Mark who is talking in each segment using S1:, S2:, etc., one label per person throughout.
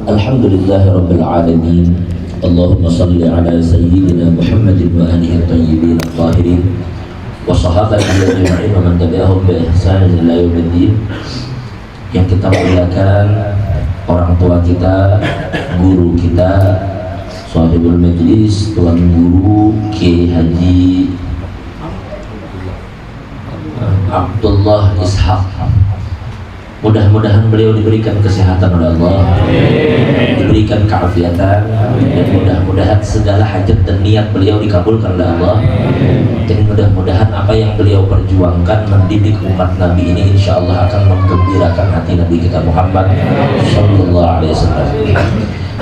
S1: Alhamdulillahirabbil alamin. Allahumma shalli ala sayyidina Muhammadin wa alihi thayyibin tahirin wa sahabatihi ajma'in wa man tabi'ahum bi ihsan ila yaumiddin. Yang kita muliakan orang tua kita, guru kita, sahibul majlis, tuan guru Kiai Haji Abdullah Ishaq. Mudah-mudahan beliau diberikan kesehatan oleh Allah, diberikan keafiatan, dan mudah-mudahan segala hajat dan niat beliau dikabulkan oleh Allah. Dan mudah-mudahan apa yang beliau perjuangkan mendidik umat Nabi ini insya Allah akan menggembirakan hati Nabi kita Muhammad Sallallahu Alaihi Wasallam.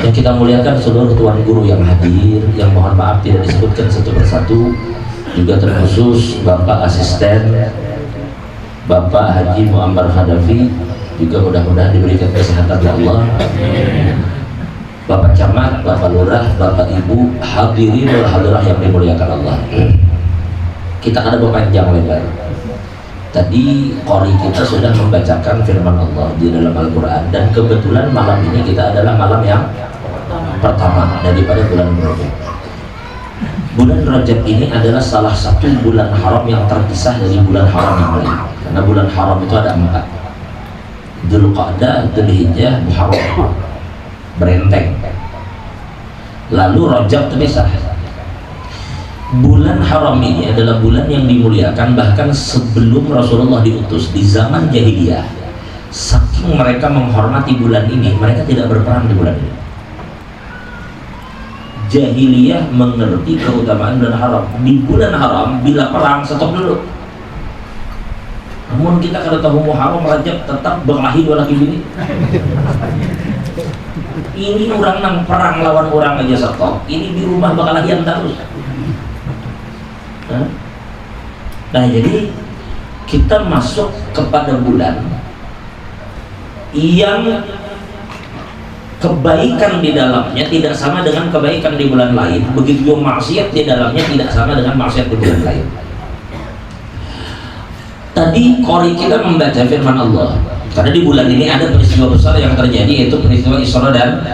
S1: Yang kita muliakan seluruh tuan guru yang hadir, yang mohon maaf tidak disebutkan satu persatu, juga terkhusus Bapak Asisten Bapak Haji Muammar Hadafi, juga mudah-mudahan diberikan kesehatan oleh Allah. Bapak Camat, Bapak Lurah, Bapak Ibu, hadirin wal hadirah yang dimuliakan Allah. Kita ada berpanjang lebar. Tadi qori kita sudah membacakan firman Allah di dalam Al-Quran, dan kebetulan malam ini kita adalah malam yang pertama daripada bulan Rajab. Bulan Rajab ini adalah salah satu bulan haram yang terpisah dari bulan haram yang lain. Karena bulan haram itu ada 4: Dzulqa'dah, Dzulhijjah, Muharram, berenteng. Lalu Rajab terpisah. Bulan haram ini adalah bulan yang dimuliakan bahkan sebelum Rasulullah diutus. Di zaman jahiliyah, saking mereka menghormati bulan ini, mereka tidak berperang di bulan ini. Jahiliyah mengerti keutamaan bulan haram. Di bulan haram bila perang stop dulu. Namun kita kalau tahu Muharram, Rajab tetap berkelahi dua lagi bini. Ini orang nang perang lawan orang aja stop. Ini di rumah berkelahian terus. Nah jadi kita masuk kepada bulan yang kebaikan di dalamnya tidak sama dengan kebaikan di bulan lain. Begitu juga maksiat di dalamnya tidak sama dengan maksiat di bulan lain. Tadi qori kita membaca firman Allah, karena di bulan ini ada peristiwa besar yang terjadi, yaitu peristiwa Isra dan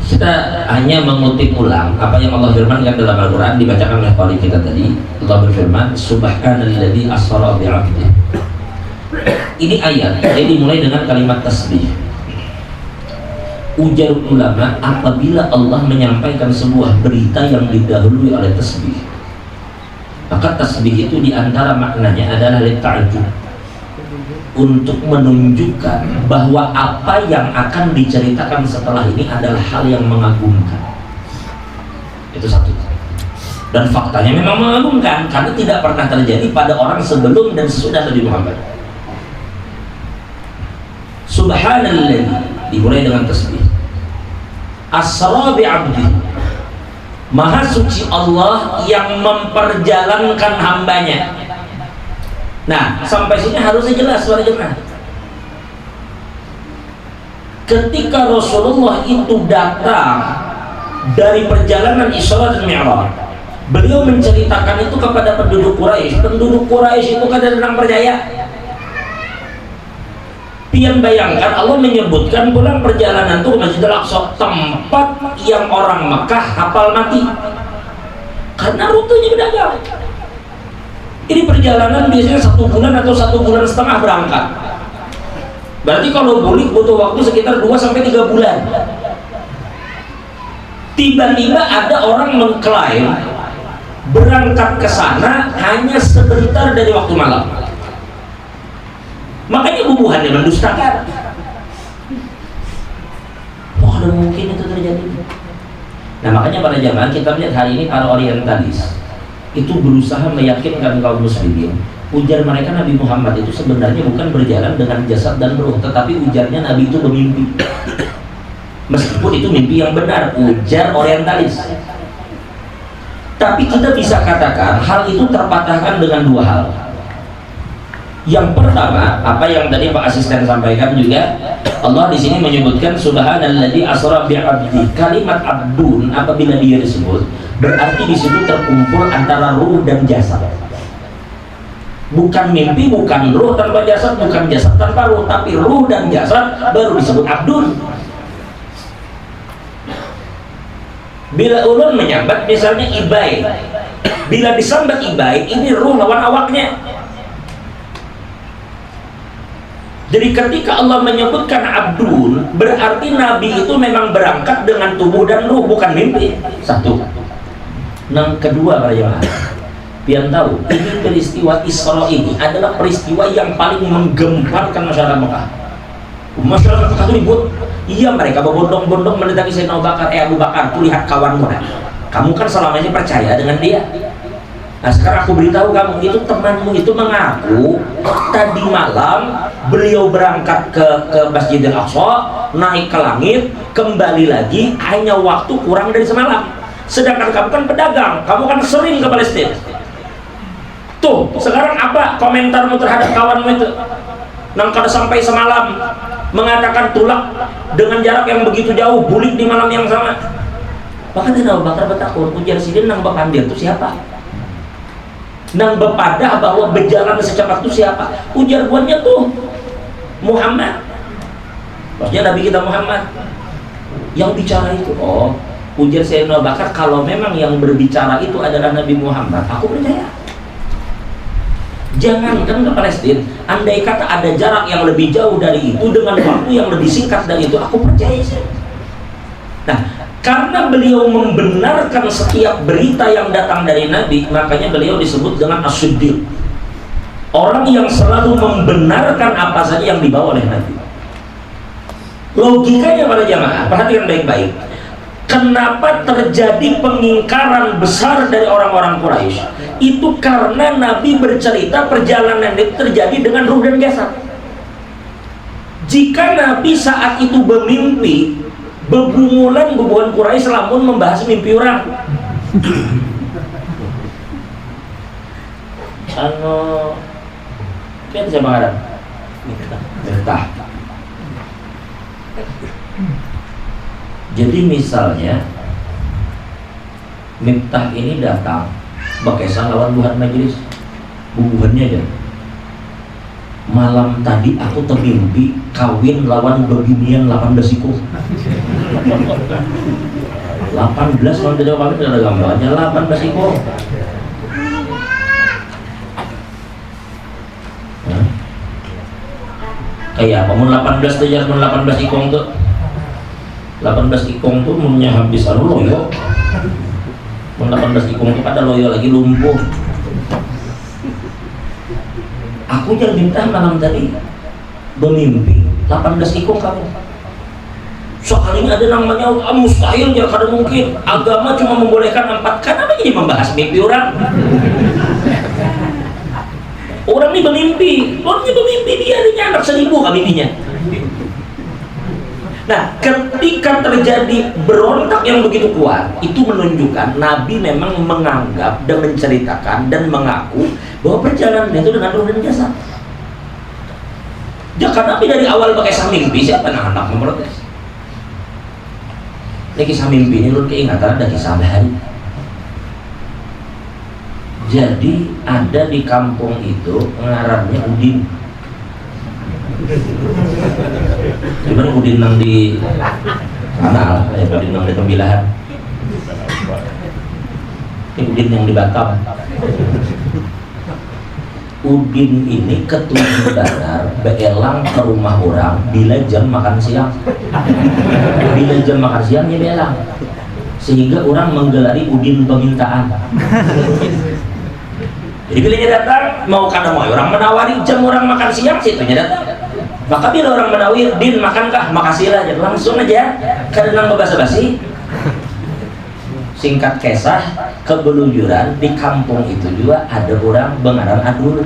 S1: kita hanya mengutip ulang apa yang Allah firmankan dalam Al-Quran, dibacakan oleh qori kita tadi. Allah berfirman, Subhanalladzi asra bi'abdihi. Ini ayat, jadi dimulai dengan kalimat tasbih. Ujar ulama, apabila Allah menyampaikan sebuah berita yang didahului oleh tasbih, maka tasbih itu diantara maknanya adalah litta'ajub, untuk menunjukkan bahwa apa yang akan diceritakan setelah ini adalah hal yang mengagumkan. Itu satu. Dan faktanya memang mengagumkan, karena tidak pernah terjadi pada orang sebelum dan sesudah Nabi Muhammad. Subhanalladzi, dimulai dengan tasbih. Asra bi'abdi, Maha suci Allah yang memperjalankan hambanya. Nah, sampai sini harusnya jelas para jemaah. Ketika Rasulullah itu datang dari perjalanan Isra dan Mi'raj, beliau menceritakan itu kepada penduduk Quraisy. Penduduk Quraisy itu kadang-kadang percaya. Pian bayangkan Allah menyebutkan pulang perjalanan itu Masjidil Aqsa, tempat yang orang Mekah hafal mati karena rutenya beda jauh. Ini perjalanan biasanya 1 bulan atau 1,5 bulan berangkat. Berarti kalau boleh butuh waktu sekitar 2-3 bulan. Tiba-tiba ada orang mengklaim berangkat ke sana hanya sebentar dari waktu malam. Makanya bubuhannya mendustakan. Wah, dan mungkin itu terjadi. Nah, makanya pada zaman kita lihat hari ini para orientalis itu berusaha meyakinkan kaum muslimin, ujar mereka Nabi Muhammad itu sebenarnya bukan berjalan dengan jasad dan ruh, tetapi ujarnya Nabi itu bermimpi. Meskipun itu mimpi yang benar, ujar orientalis. Tapi kita bisa katakan hal itu terpatahkan dengan 2 hal. Yang pertama, apa yang tadi Pak Asisten sampaikan juga, Allah di sini menyebutkan Subhanalladzi asra bi'abdi. Kalimat abdun apabila dia disebut, berarti di situ terkumpul antara ruh dan jasad. Bukan mimpi, bukan ruh tanpa jasad, bukan jasad tanpa ruh, tapi ruh dan jasad baru disebut abdun. Bila ulun menyambat misalnya ibai, bila disambat ibai, ini ruh lawan awaknya. Jadi ketika Allah menyebutkan abdun, berarti Nabi itu memang berangkat dengan tubuh dan ruh, bukan mimpi. Satu. Yang kedua, para jemaah, pian tahu, ini peristiwa Isra ini adalah peristiwa yang paling menggemparkan masyarakat Mekah. Masyarakat Mekah itu ribut. Iya, mereka berbondong-bondong mendatangi Sayyidina Abu Bakar, tuh lihat kawanmu, kamu kan selama ini percaya dengan dia. Nah sekarang aku beritahu kamu, itu temanmu itu mengaku tadi malam beliau berangkat ke Masjidil Aqsa, naik ke langit, kembali lagi, hanya waktu kurang dari semalam. Sedangkan kamu kan pedagang, kamu kan sering ke Palestina. Tuh, sekarang apa komentarmu terhadap kawanmu itu? Nang kada sampai semalam mengatakan tulak dengan jarak yang begitu jauh, bulik di malam yang sama. Bahkan Abu Bakar bertakut, ujar sidin nang bakandir itu siapa? Nang bepadah bahwa berjalan secepat itu siapa? Ujar buatnya tuh Muhammad, maksudnya Nabi kita Muhammad yang bicara itu. Oh, ujar Sayyidina Abu Bakar, kalau memang yang berbicara itu adalah Nabi Muhammad, aku percaya. Jangankan ke Palestina, andai kata ada jarak yang lebih jauh dari itu dengan waktu yang lebih singkat dari itu, aku percaya sih. Nah, karena beliau membenarkan setiap berita yang datang dari Nabi, makanya beliau disebut dengan As-Siddiq, orang yang selalu membenarkan apa saja yang dibawa oleh Nabi. Logikanya para jamaah, perhatikan baik-baik. Kenapa terjadi pengingkaran besar dari orang-orang Quraisy? Itu karena Nabi bercerita perjalanan itu terjadi dengan ruh dan jasad. Jika Nabi saat itu bermimpi, bebungulan bubuhan Quraisy lamun membahas mimpi orang. Kan siapa ngarang? Miftah. Jadi misalnya Miftah ini datang Bakesah lawan buhan majelis, bubuhannya aja. Malam tadi aku termimpi kawin lawan bebinian 18 ikut. 18 kalau tidak kawin tidak ada gambarnya 18 ikut. Kayak apa? Mun 18 tuh jangan 18 ikong tuh. 18 ikong tuh punya habis loyo. Mun 18 ikong tuh ada loyo lagi lumpuh. Aku yang minta malam tadi bermimpi 18 ikong kamu. Sekalinya ada namanya mustahil, ya kada mungkin. Agama cuma membolehkan 4. Kenapa jadi membahas mimpi orang? Orang ini bermimpi, orangnya bermimpi, dia anak 1000 kali mimpinya. Nah, ketika terjadi berontak yang begitu kuat, itu menunjukkan Nabi memang menganggap dan menceritakan dan mengaku bahwa perjalanan itu dengan ruh dan jasad. Jangan Nabi dari awal pakai kisah mimpi, siapa anak memprotes? Ini kisah mimpi ini lu keingatan ada kisah hari. Jadi ada di kampung itu ngarannya Udin. Gimana Udin nang di kanal, kayak Udin nang di Tembilahan. Ini Udin yang di Batam. Udin ini ketujuh danar beelang ke rumah orang bila jam makan siang. Bila jam makan siangnya beelang, sehingga orang menggelari Udin permintaan. Jadi bilanya datang, mau kada mau orang menawari jam orang makan siang, situnya datang. Maka bila orang menawir, Din makankah? Makasih lah, langsung aja. Karena basa-basi. Singkat kisah, kebelujuran di kampung itu juga ada orang bengaran adul.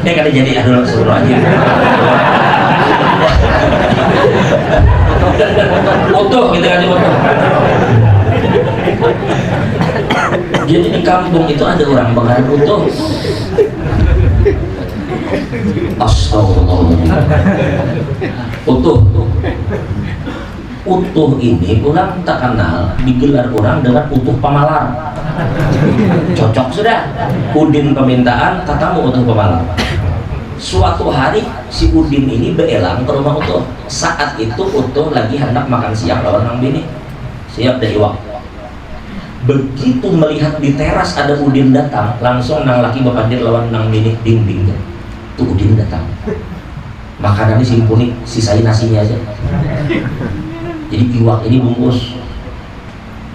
S1: Dia kada jadi adul suruh aja. Utuh gitu kan, utuh. Jadi di kampung itu ada orang bengaran utuh. Astagfirullah. Utuh ini orang tak kenal, digelar orang dengan utuh pamalar. Cocok sudah. Udin permintaan, katamu Utuh pemalang. Suatu hari si Udin ini beelang ke rumah Utuh. Saat itu Utuh lagi hendak makan siang lawan nang bini. Siap dari iwak. Begitu melihat di teras ada Udin datang, langsung nang laki bapandir lawan nang bini ding. Tuh Udin datang. Makanannya simpuni, sisain nasinya aja. Jadi iwak ini bungkus,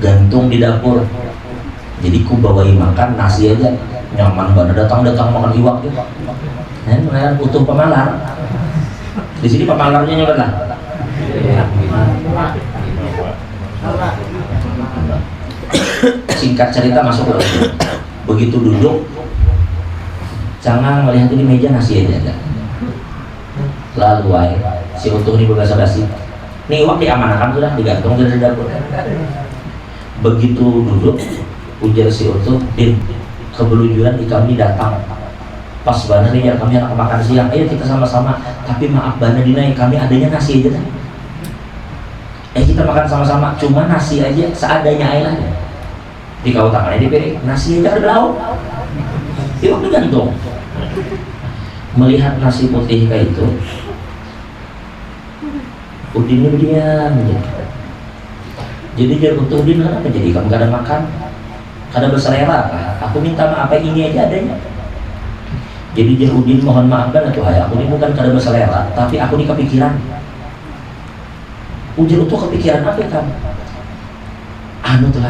S1: gantung di dapur. Jadi ku bawain makan nasi aja, nyaman banget. Datang makan iwak ya. Nah, Utuh pemalar. Di sini pemalarnya nyoba lah. Singkat cerita masuk ke Utuh. Begitu duduk, jangan melihat ini meja nasi aja. Lalu si Utuh ini berbahasa basi. Nih iwak diamankan sudah, digantung dari dapur. Begitu duduk, ujar si Utuh, Din, kebelujuran di kami datang. Pas bana nih ya kami anak makan siang, ayo kita sama-sama. Tapi maaf bana dinaik, kami adanya nasi aja kan. Kita makan sama-sama, cuma nasi aja seadanya aja lah. Di kau tangannya di piring, nasi aja ada lauk. Iwak digantung. Melihat nasi putih kayak itu, Udin ini berdiam aja. Jadi dia Utuh, Udin kenapa jadi kamu gak ada makan? Kada berselera, aku minta maaf ini aja adanya. Jadi dia Udin mohon maaf banget tuh aku ini bukan kada berselera, tapi aku ini kepikiran. Ujar Utuh kepikiran apa ya kamu? Anu tuh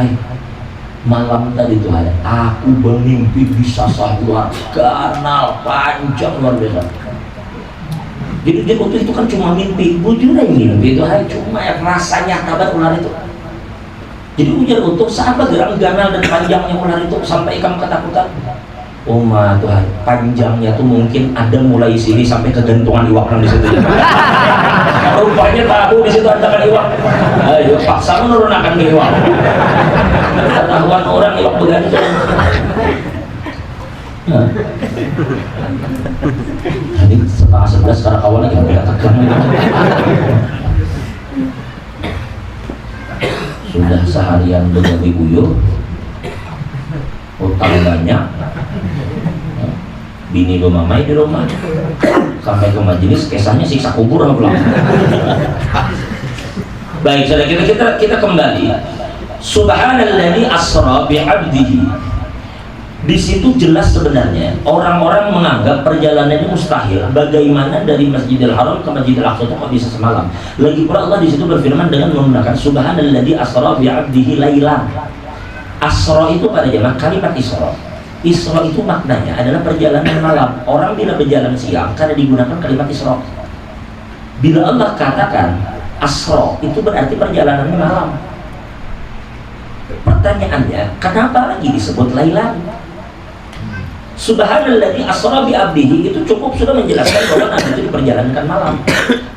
S1: malam tadi tuh aku bermimpi bisa keluar kanal panjang luar biasa. Jadi dia Utuh itu kan cuma mimpi, bujur aja mimpi itu cuma rasanya kabar ular itu. Jadi ujar Utuh sahabat gerak ganal dan panjangnya ular itu sampai kamu ketakutan. Oh ma Tuhan, panjangnya tuh mungkin ada mulai sini sampai kegantungan iwak di situ. Rupanya tahu di situ ada kan iwak. Ayo paksa menurunkan ke iwak. Ketahuan orang iwak begantung. Jadi 10:30 karena kawan lagi mengatakan. Sudah seharian begawi uyuh, utang banyak, bini lo mamai di rumah, sampai ke majelis kisahnya siksa kubur apa belum? Baik, saudara kita kembali. Subhanalladzi asra bi'abdihi. Di situ jelas sebenarnya orang-orang menganggap perjalanan ini mustahil. Bagaimana dari Masjidil Haram ke Masjidil Aqsa kok bisa semalam? Lagi pula Allah di situ berfirman dengan menggunakan Subhanalladzi asra bi'abdihi lailan. Asra itu pada jamaah kalimat Isra. Isra itu maknanya adalah perjalanan malam. Orang bila berjalan siang karena digunakan kalimat Isra. Bila Allah katakan Asra itu berarti perjalanan malam. Pertanyaannya, kenapa lagi disebut lailan? Subhanalladzi asra bi abdihi itu cukup sudah menjelaskan bahwa Nabi itu diperjalankan malam.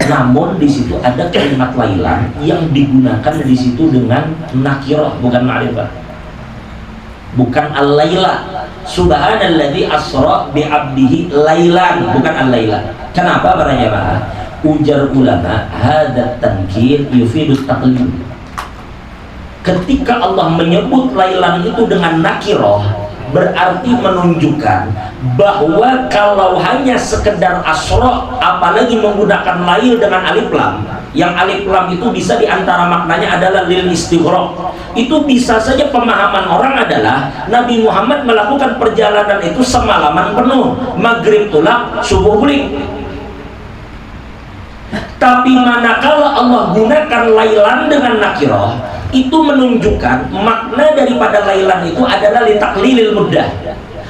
S1: Namun di situ ada kalimat lailan yang digunakan di situ dengan nakirah, bukan ma'rifah. Bukan al-laila. Subhanalladzi asra bi abdihi lailan, bukan al-laila. Kenapa para jamaah? Ujar ulama, hadzal tankir yufidu taqlid. Ketika Allah menyebut lailan itu dengan nakirah, berarti menunjukkan bahwa kalau hanya sekedar asra, apalagi menggunakan lail dengan alif lam, yang alif lam itu bisa diantara maknanya adalah lil istighraq. Itu bisa saja pemahaman orang adalah Nabi Muhammad melakukan perjalanan itu semalaman penuh, maghrib tulak, subuh guling. Tapi manakala Allah gunakan lailan dengan nakirah, itu menunjukkan makna daripada lailan itu adalah litaklilil muddah,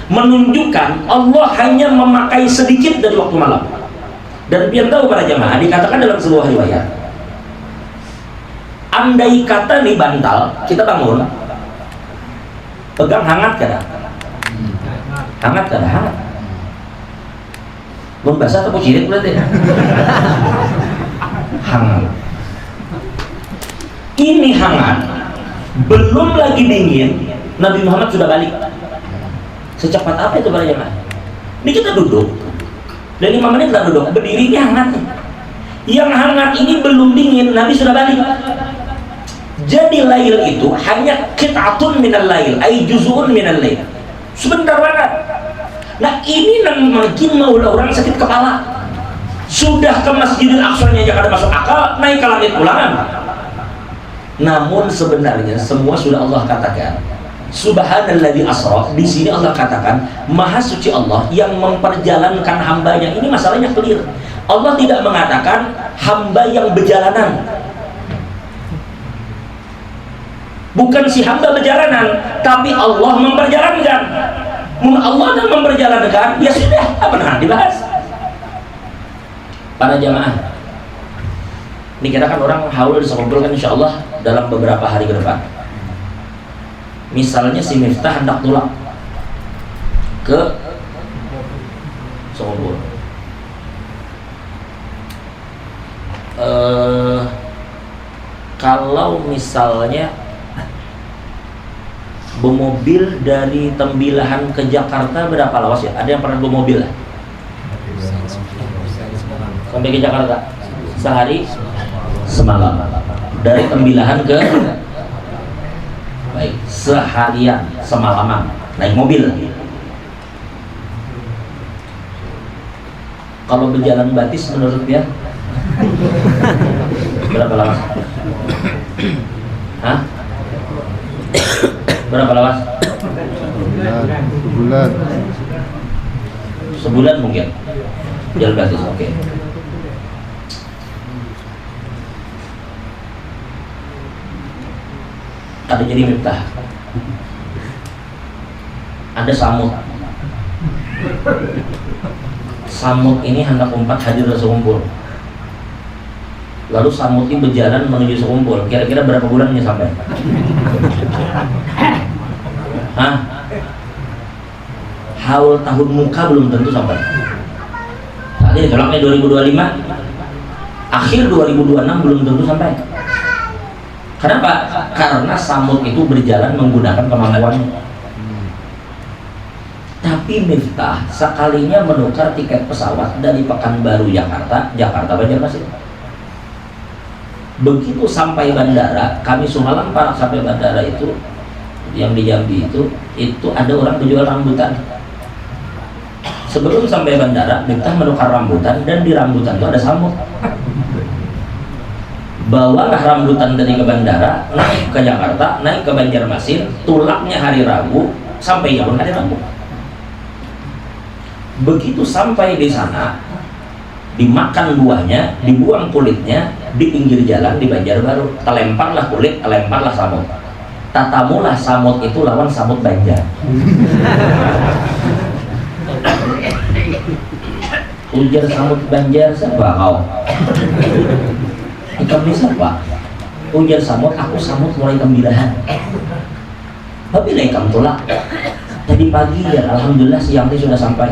S1: menunjukkan Allah hanya memakai sedikit dari waktu malam. Dan biar tahu para jamaah, dikatakan dalam sebuah riwayat, andai kata nih bantal kita bangun, pegang hangat kada? Hangat kada? Hangat. Membasah atau cirit berarti? Hangat. Ini hangat, belum lagi dingin, Nabi Muhammad sudah balik. Secepat apa itu para jemaah? Ini kita duduk, dan 5 menit kita duduk, berdiri ini hangat. Yang hangat ini belum dingin, Nabi sudah balik. Jadi lail itu hanya qit'atun minal lail, ay juz'un minal lail. Sebentar banget. Nah ini yang makin maulah orang sakit kepala. Sudah ke Masjidil Aqsa-nya aja kada masuk akal, naik ke langit ulangan. Namun sebenarnya semua sudah Allah katakan. Subhanalladzi asra, di sini Allah katakan maha suci Allah yang memperjalankan hambanya. Ini masalahnya clear. Allah tidak mengatakan hamba yang berjalanan. Bukan si hamba berjalanan, tapi Allah memperjalankan. Allah yang memperjalankan, ya sudah, apa nah dibahas. Para jamaah, ini kita kan orang haul dikumpulkan insya Allah dalam beberapa hari ke depan. Misalnya si Miftah hendak pulang ke Songobor, kalau misalnya bermobil dari Tembilahan ke Jakarta berapa lawas ya? Ada yang pernah bermobil lah? Sampai ke Jakarta sehari semalam dari Tembilahan ke baik seharian semalaman naik mobil. Kalau berjalan batis menurut dia berapa lama? Hah? Berapa lama?
S2: Sebulan.
S1: Sebulan mungkin. Jalan batis, oke. Ada jadi Miftah, ada samud ini hendak umpat hadir ke Sekumpul, lalu samud ini berjalan menuju Sekumpul, kira-kira berapa bulannya sampai? Hah? Haul tahun muka belum tentu sampai. Tadi ditolaknya 2025, akhir 2026 belum tentu sampai. Kenapa? Karena samud itu berjalan menggunakan kemampuannya. Tapi Miftah sekalinya menukar tiket pesawat dari Pekanbaru Jakarta Banjarmasin. Begitu sampai bandara, kami semalam para sampai bandara itu yang di Jambi itu ada orang menjual rambutan. Sebelum sampai bandara, Miftah menukar rambutan dan di rambutan itu ada samud. Bawalah rambutan dari ke bandara, naik ke Jakarta, naik ke Banjarmasin, tulaknya hari Rabu, sampai pun hari Rabu. Begitu sampai di sana, dimakan buahnya, dibuang kulitnya, di pinggir jalan di Banjarbaru, telemparlah kulit, telemparlah samut. Tatamulah samut itu lawan samut Banjar. Ujar samut Banjar, siapa kau? Ikan bisa pak, ujar samut, aku samut mulai Tembilahan. Tapi lah ikan tulak. Tadi pagi ya, alhamdulillah siang ini sudah sampai.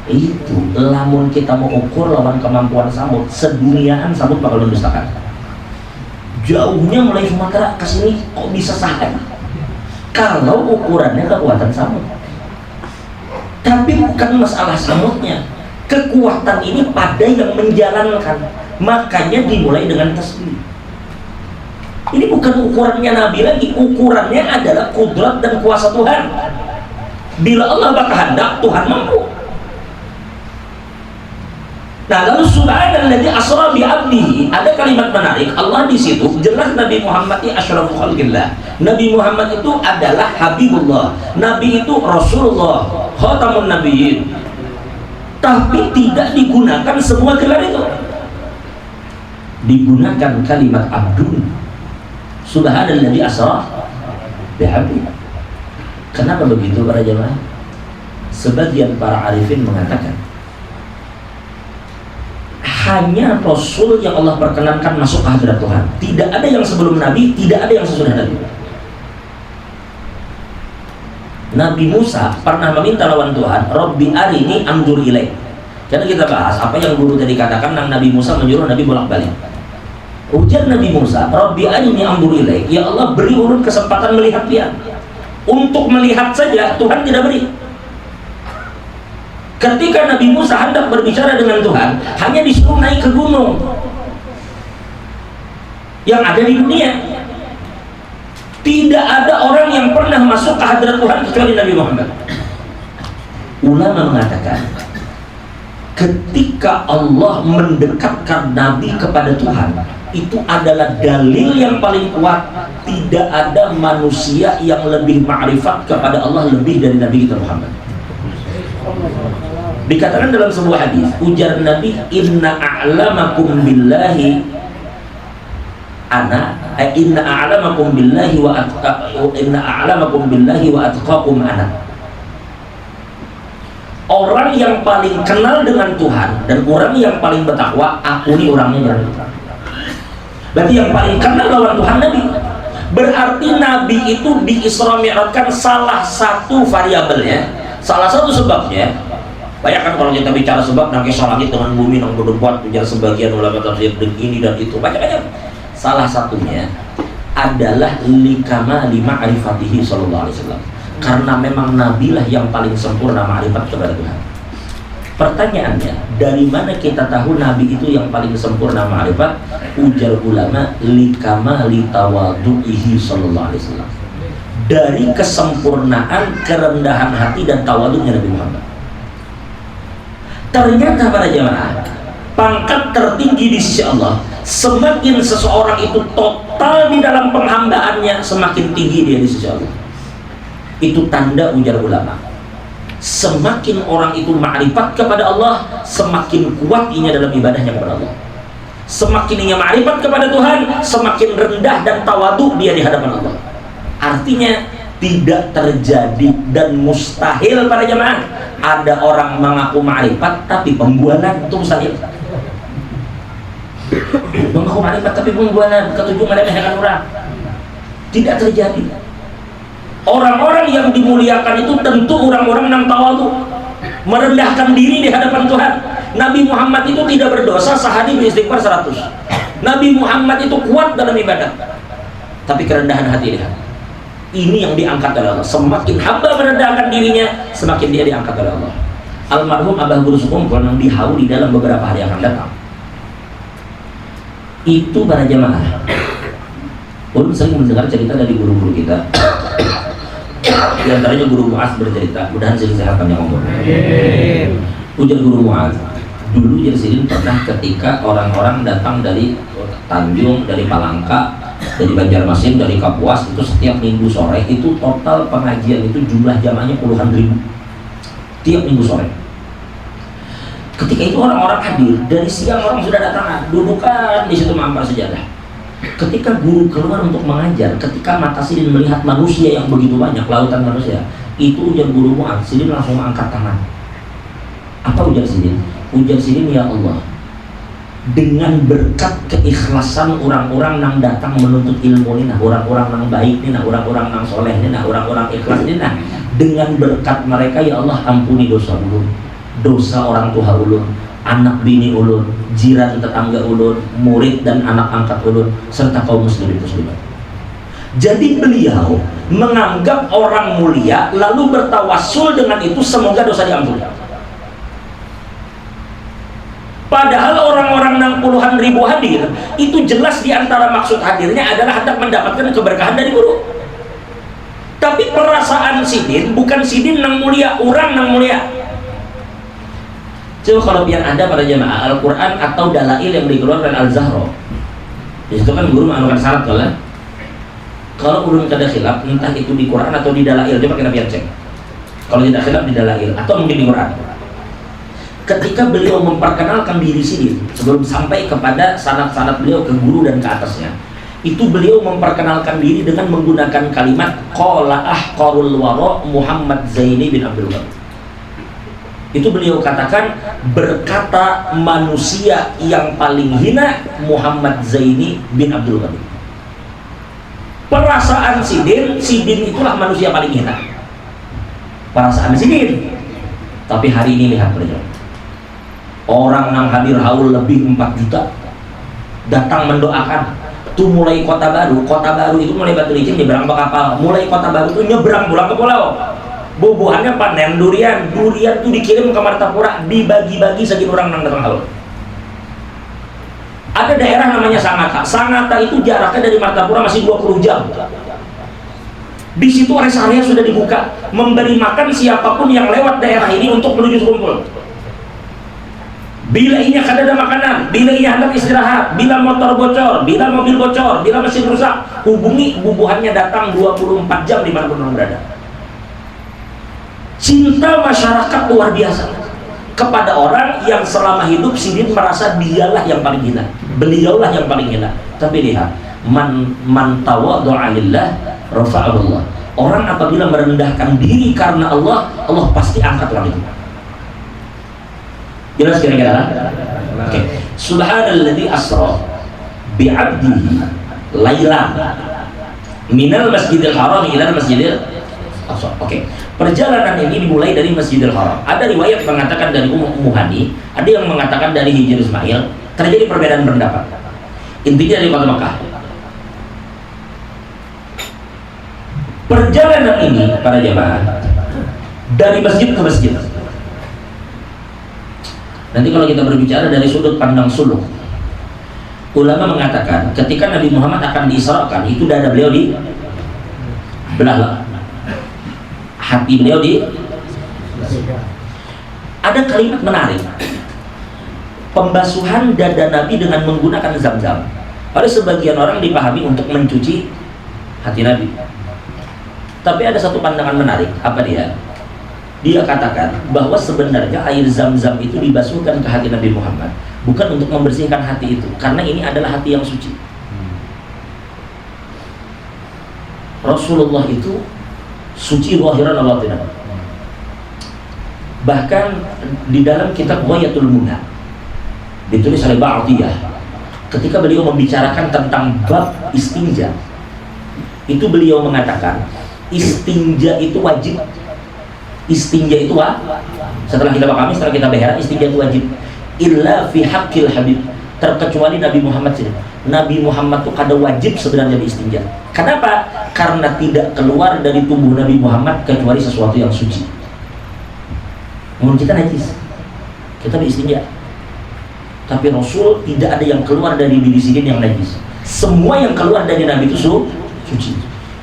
S1: Itu, lamun kita mau ukur lawan kemampuan samut, seduniaan samut bakal mendustakan. Jauhnya mulai Sumatera ke sini kok bisa sampai? Kalau ukurannya kekuatan samut. Tapi bukan masalah samutnya. Kekuatan ini pada yang menjalankan. Makanya dimulai dengan tasbih. Ini bukan ukurannya Nabi lagi, ukurannya adalah kudrat dan kuasa Tuhan. Bila Allah berkehendak, Tuhan mampu. Nah, lalu subhanalladzi asra bi 'abdihi, ada kalimat menarik. Allah di situ jelas Nabi Muhammad ini asyraful khalqillah. Nabi Muhammad itu adalah Habibullah. Nabi itu Rasulullah, khatamun nabiyyin. Tapi tidak digunakan semua gelar itu. Digunakan kalimat abdun. Subhanalladzi asra bi'abdi. Kenapa begitu para jemaah? Sebagian para arifin mengatakan hanya Rasul yang Allah perkenankan masuk ke hadirat Tuhan. Tidak ada yang sebelum Nabi, tidak ada yang sesudah Nabi. Nabi Musa pernah meminta lawan Tuhan, Rabbi arini anzur ilaik. Karena kita bahas apa yang guru tadi katakan, Nabi Musa menyuruh Nabi bolak-balik. Ujar Nabi Musa, Rabbi arini anzur ilaik. Ya Allah, beri urut kesempatan melihat dia. Untuk melihat saja Tuhan tidak beri. Ketika Nabi Musa hendak berbicara dengan Tuhan, hanya disuruh naik ke gunung yang ada di dunia. Tidak ada orang yang pernah masuk ke hadirat Tuhan kecuali Nabi Muhammad. Ulama mengatakan, ketika Allah mendekatkan Nabi kepada Tuhan, itu adalah dalil yang paling kuat. Tidak ada manusia yang lebih ma'rifat kepada Allah lebih dari Nabi kita Muhammad. Dikatakan dalam sebuah hadis, ujar Nabi, inna a'lamakum billahi inna a'lamakum billahi wa atqakum ana. Orang yang paling kenal dengan Tuhan dan orang yang paling bertakwa, aku ini orangnya berarti. Berarti yang paling kenal lawan Tuhan Nabi. Berarti Nabi itu di Isra Mi'rajkan salah satu variabelnya, salah satu sebabnya. Bayangkan kalau kita bicara sebab, nangkis langit dengan bumi yang berdebat, ujar sebagian ulama tafsir ini dan itu banyak-banyak. Salah satunya adalah likamali ma'rifatihi sallallahu alaihi wasallam. Karena memang Nabilah yang paling sempurna ma'rifat kepada Tuhan. Pertanyaannya, dari mana kita tahu Nabi itu yang paling sempurna ma'rifat? Ujar ulama, likamali tawadu'ihi sallallahu alaihi wasallam. Dari kesempurnaan, kerendahan hati dan tawaduknya Nabi Muhammad. Ternyata para jamaah, pangkat tertinggi di sisi Allah, semakin seseorang itu total di dalam penghambaannya, semakin tinggi dia di sisi Allah. Itu tanda, ujar ulama, semakin orang itu ma'rifat kepada Allah, semakin kuat ia dalam ibadahnya kepada Allah. Semakin ia ma'rifat kepada Tuhan, semakin rendah dan tawadhu dia di hadapan Allah. Artinya tidak terjadi dan mustahil para jemaah ada orang mengaku ma'rifat tapi pembualan. Itu mustahil. Mengaku ma'rifat tapi pembualan, ketujuh meremehkan orang. Tidak terjadi. Orang-orang yang dimuliakan itu tentu orang-orang yang tawadhu, merendahkan diri di hadapan Tuhan. Nabi Muhammad itu tidak berdosa, sehari beristighfar 100. Nabi Muhammad itu kuat dalam ibadah, tapi kerendahan hati dia. Ini yang diangkat oleh Allah. Semakin hamba merendahkan dirinya, semakin dia diangkat oleh Allah. Almarhum Abah Guru Sukum pernah dihaul di dalam beberapa hari akan datang. Itu para jamaah, Ulun sering mendengar cerita dari guru-guru kita. Di antaranya Guru Mu'az bercerita, mudahan sering sehat panjang umur. Ujar Guru Mu'az, dulu Jersilin pernah ketika orang-orang datang dari Tanjung, dari Palangka, dari Banjarmasin, dari Kapuas, itu setiap minggu sore itu total pengajian itu jumlah jamaahnya puluhan ribu tiap minggu sore. Ketika itu orang-orang hadir, dari siang orang sudah datang, dudukan di situ mampar sejadah. Ketika guru keluar untuk mengajar, ketika mata Sidin melihat manusia yang begitu banyak, lautan manusia, itu ujar Guru Mu'ad, Sidin langsung angkat tangan. Apa ujar Sidin? Ujar Sidin, ya Allah, dengan berkat keikhlasan orang-orang yang datang menuntut ilmu ini, nah orang-orang yang baik ini, nah orang-orang yang soleh ini, nah orang-orang ikhlas ini, nah dengan berkat mereka ya Allah ampuni dosa ulun, dosa orang tua ulun, anak bini ulun, jiran tetangga ulun, murid dan anak angkat ulun, serta kaum muslimin muslimat. Jadi beliau menganggap orang mulia lalu bertawassul dengan itu semoga dosa diampuni. Padahal orang-orang yang puluhan ribu hadir itu jelas diantara maksud hadirnya adalah hendak mendapatkan keberkahan dari guru. Tapi perasaan Sidin bukan Sidin yang mulia, orang yang mulia. Coba kalau biar ada pada jamaah Al-Quran atau dalail yang dikeluarkan Al-Zahra, di situ kan guru menganukan syarat kan? Kalau ulun kada khilaf, entah itu di Quran atau di dalail, coba kita biar cek. Kalau tidak khilaf di dalail atau mungkin di Quran. Ketika beliau memperkenalkan diri Sidin sebelum sampai kepada sanad-sanad beliau ke guru dan ke atasnya, itu beliau memperkenalkan diri dengan menggunakan kalimat qala ahqarul wara Muhammad Zaini bin Abdul Wahab. Itu beliau katakan, berkata manusia yang paling hina Muhammad Zaini bin Abdul Wahab. Perasaan Sidin itulah manusia paling hina. Perasaan Sidin. Tapi hari ini lihat perjalanan. Orang yang hadir haul lebih 4 juta datang mendoakan. Tuh mulai kota baru itu mulai Batu Licin nyebrang ke kapal, mulai kota baru tuh nyebrang pulang ke pulau. Bubuhannya panen durian tuh dikirim ke Martapura, dibagi-bagi segitu orang yang datang haul. Ada daerah namanya Sangatta itu jaraknya dari Martapura masih 20 jam. Di situ rest area sudah dibuka, memberi makan siapapun yang lewat daerah ini untuk menuju kumpul. Bila ini akan ada makanan, bila ini hendak istirahat, bila motor bocor, bila mobil bocor, bila mesin rusak, hubungi, bubuhannya datang 24 jam dimanapun orang berada. Cinta masyarakat luar biasa kepada orang yang selama hidup Sidin merasa dialah yang paling hina, beliaulah yang paling hina. Tapi lihat, man tawadhu'a lillah rafa'ahullah. Orang apabila merendahkan diri karena Allah, Allah pasti angkat orang itu. Jelas kira-kira? Oke. Subhanalladzi asra bi'abdihi lailan minal masjidil haram ila masjidil aqsa. Oke. Perjalanan ini dimulai dari Masjidil Haram. Ada riwayat mengatakan dari Ummu Hani, ada yang mengatakan dari Hijr Ismail. Terjadi perbedaan pendapat. Intinya dari kota Makkah. Perjalanan ini para jemaah dari masjid ke masjid. Nanti kalau kita berbicara dari sudut pandang suluk, ulama mengatakan ketika Nabi Muhammad akan diisrakan, itu dada beliau di belah, hati beliau di. Ada kalimat menarik, pembasuhan dada Nabi dengan menggunakan zam-zam. Oleh sebagian orang dipahami untuk mencuci hati Nabi. Tapi ada satu pandangan menarik, apa dia? Dia katakan bahwa sebenarnya air zam-zam itu dibasuhkan ke hati Nabi Muhammad bukan untuk membersihkan hati itu, karena ini adalah hati yang suci. Rasulullah itu suci zahiran wa batinan. Bahkan di dalam kitab Ghayatul Munah ditulis oleh Ba'diyah, ketika beliau membicarakan tentang bab istinja, itu beliau mengatakan istinja itu wajib. Istinja itu setelah kita pahami, setelah kita beheran, istinja itu wajib illa fi haqqil habib, terkecuali Nabi Muhammad sendiri. Nabi Muhammad itu kada wajib sebenarnya istinja. Kenapa? Karena tidak keluar dari tubuh Nabi Muhammad kecuali sesuatu yang suci. Namun kita najis, kita beristinja. Tapi Rasul tidak ada yang keluar dari diri sendiri yang najis. Semua yang keluar dari Nabi itu suci.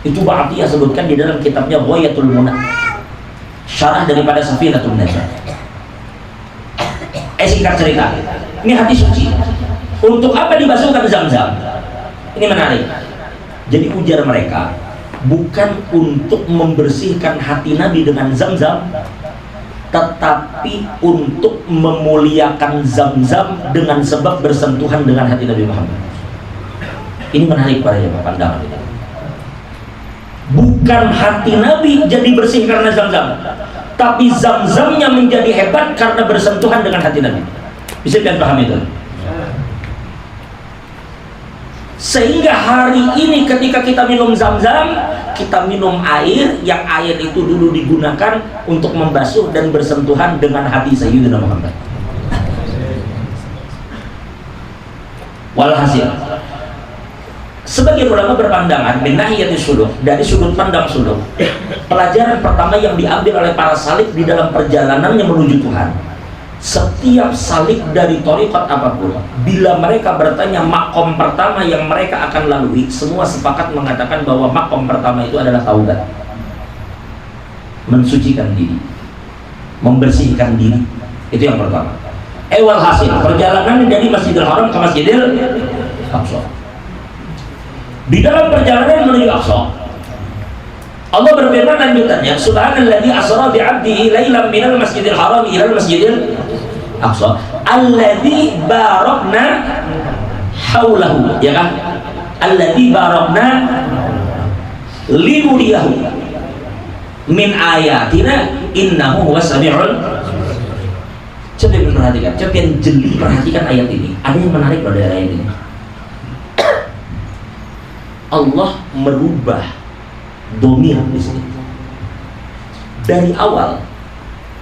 S1: Itu Ba'diyah sebutkan di dalam kitabnya Ghayatul Munah, syarah daripada Safinatul Najah. Singkat cerita, ini hati suci. Untuk apa dibasuhkan zam-zam? Ini menarik. Jadi ujar mereka, bukan untuk membersihkan hati Nabi dengan zam-zam, tetapi untuk memuliakan zam-zam dengan sebab bersentuhan dengan hati Nabi Muhammad. Ini menarik para jemaah pandangan ini. Bukan hati Nabi jadi bersih karena zam-zam, tapi zam-zamnya menjadi hebat karena bersentuhan dengan hati Nabi. Bisa kalian paham itu? Sehingga hari ini ketika kita minum zam-zam, kita minum air yang air itu dulu digunakan untuk membasuh dan bersentuhan dengan hati Sayyidina Muhammad. Walhasil, sebagian ulama berpandangan min nahiyati suluk, dari sudut pandang suluk, pelajaran pertama yang diambil oleh para salik di dalam perjalanannya menuju Tuhan, setiap salik dari thariqat apapun, bila mereka bertanya makom pertama yang mereka akan lalui, semua sepakat mengatakan bahwa makom pertama itu adalah taubat, mensucikan diri, membersihkan diri. Itu yang pertama. Walhasil, perjalanan dari Masjidil Haram ke Masjidil Aqsa. Di dalam perjalanan menuju Aqsa, Allah berfirman lanjutannya, Subhanalladzi asra bi'abdihi lailan minal masjidil haram ilal masjidil aqsa alladzi barakna haulahu, ya kan? Alladzi barakna linuriyahu min ayatina innahu huwas samiul. Coba perhatikan, coba jeli perhatikan ayat ini. Ada yang menarik loh dari ayat ini. Allah merubah domir di sini. Dari awal